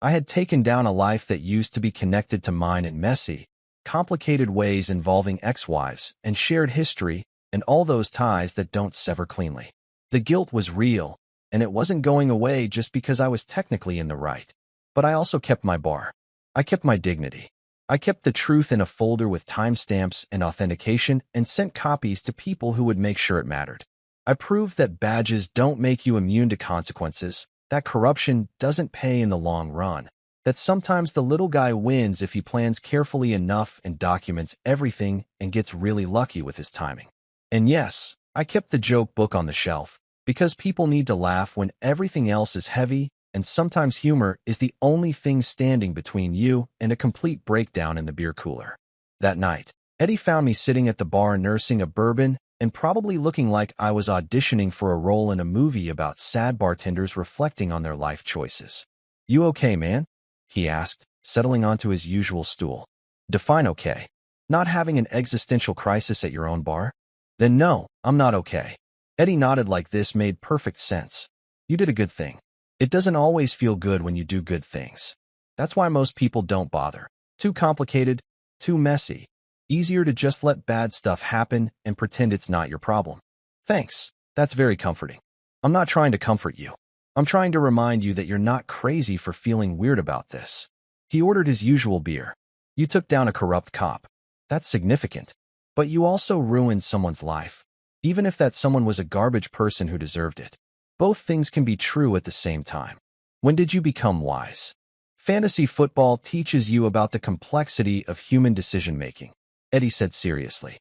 I had taken down a life that used to be connected to mine in messy, complicated ways involving ex-wives and shared history and all those ties that don't sever cleanly. The guilt was real, and it wasn't going away just because I was technically in the right. But I also kept my bar. I kept my dignity. I kept the truth in a folder with timestamps and authentication and sent copies to people who would make sure it mattered. I proved that badges don't make you immune to consequences, that corruption doesn't pay in the long run, that sometimes the little guy wins if he plans carefully enough and documents everything and gets really lucky with his timing. And yes, I kept the joke book on the shelf, because people need to laugh when everything else is heavy, and sometimes humor is the only thing standing between you and a complete breakdown in the beer cooler. That night, Eddie found me sitting at the bar nursing a bourbon and probably looking like I was auditioning for a role in a movie about sad bartenders reflecting on their life choices. "You okay, man?" he asked, settling onto his usual stool. "Define okay. Not having an existential crisis at your own bar?" "Then no, I'm not okay." Eddie nodded like this made perfect sense. "You did a good thing. It doesn't always feel good when you do good things. That's why most people don't bother. Too complicated, too messy. Easier to just let bad stuff happen and pretend it's not your problem." "Thanks. That's very comforting." "I'm not trying to comfort you. I'm trying to remind you that you're not crazy for feeling weird about this." He ordered his usual beer. "You took down a corrupt cop. That's significant. But you also ruined someone's life, even if that someone was a garbage person who deserved it. Both things can be true at the same time. When did you become wise?" "Fantasy football teaches you about the complexity of human decision-making," Eddie said seriously.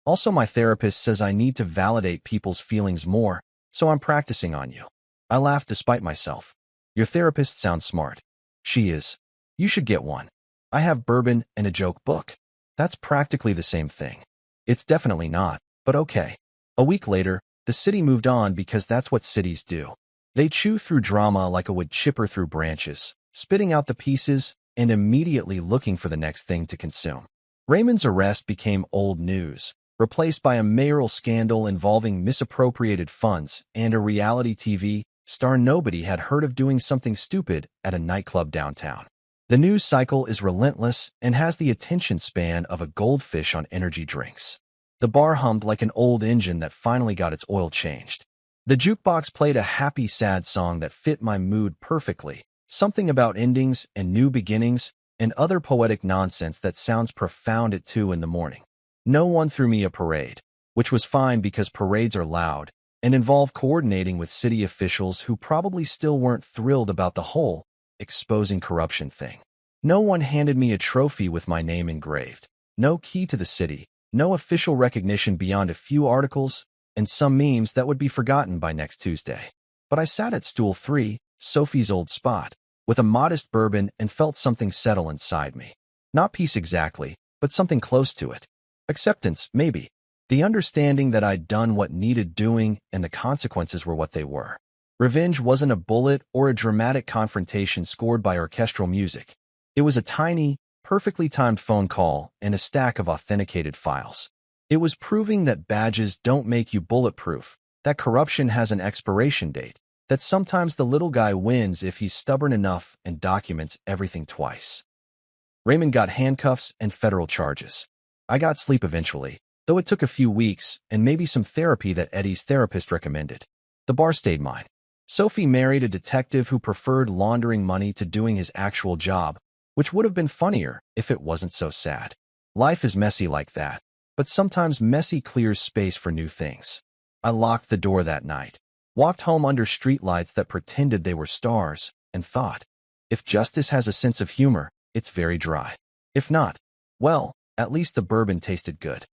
"Also, my therapist says I need to validate people's feelings more, so I'm practicing on you." I laughed despite myself. "Your therapist sounds smart." "She is. You should get one." "I have bourbon and a joke book." "That's practically the same thing." "It's definitely not, but okay." A week later, the city moved on because that's what cities do. They chew through drama like a wood chipper through branches, spitting out the pieces and immediately looking for the next thing to consume. Raymond's arrest became old news, replaced by a mayoral scandal involving misappropriated funds and a reality TV star nobody had heard of doing something stupid at a nightclub downtown. The news cycle is relentless and has the attention span of a goldfish on energy drinks. The bar hummed like an old engine that finally got its oil changed. The jukebox played a happy, sad song that fit my mood perfectly, something about endings and new beginnings and other poetic nonsense that sounds profound at 2 in the morning. No one threw me a parade, which was fine because parades are loud and involve coordinating with city officials who probably still weren't thrilled about the whole exposing corruption thing. No one handed me a trophy with my name engraved, no key to the city, no official recognition beyond a few articles and some memes that would be forgotten by next Tuesday. But I sat at stool 3, Sophie's old spot, with a modest bourbon and felt something settle inside me. Not peace exactly, but something close to it. Acceptance, maybe. The understanding that I'd done what needed doing and the consequences were what they were. Revenge wasn't a bullet or a dramatic confrontation scored by orchestral music. It was a tiny, perfectly timed phone call and a stack of authenticated files. It was proving that badges don't make you bulletproof, that corruption has an expiration date, that sometimes the little guy wins if he's stubborn enough and documents everything twice. Raymond got handcuffs and federal charges. I got sleep eventually, though it took a few weeks and maybe some therapy that Eddie's therapist recommended. The bar stayed mine. Sophie married a detective who preferred laundering money to doing his actual job, which would have been funnier if it wasn't so sad. Life is messy like that, but sometimes messy clears space for new things. I locked the door that night, walked home under streetlights that pretended they were stars, and thought, if justice has a sense of humor, it's very dry. If not, well, at least the bourbon tasted good.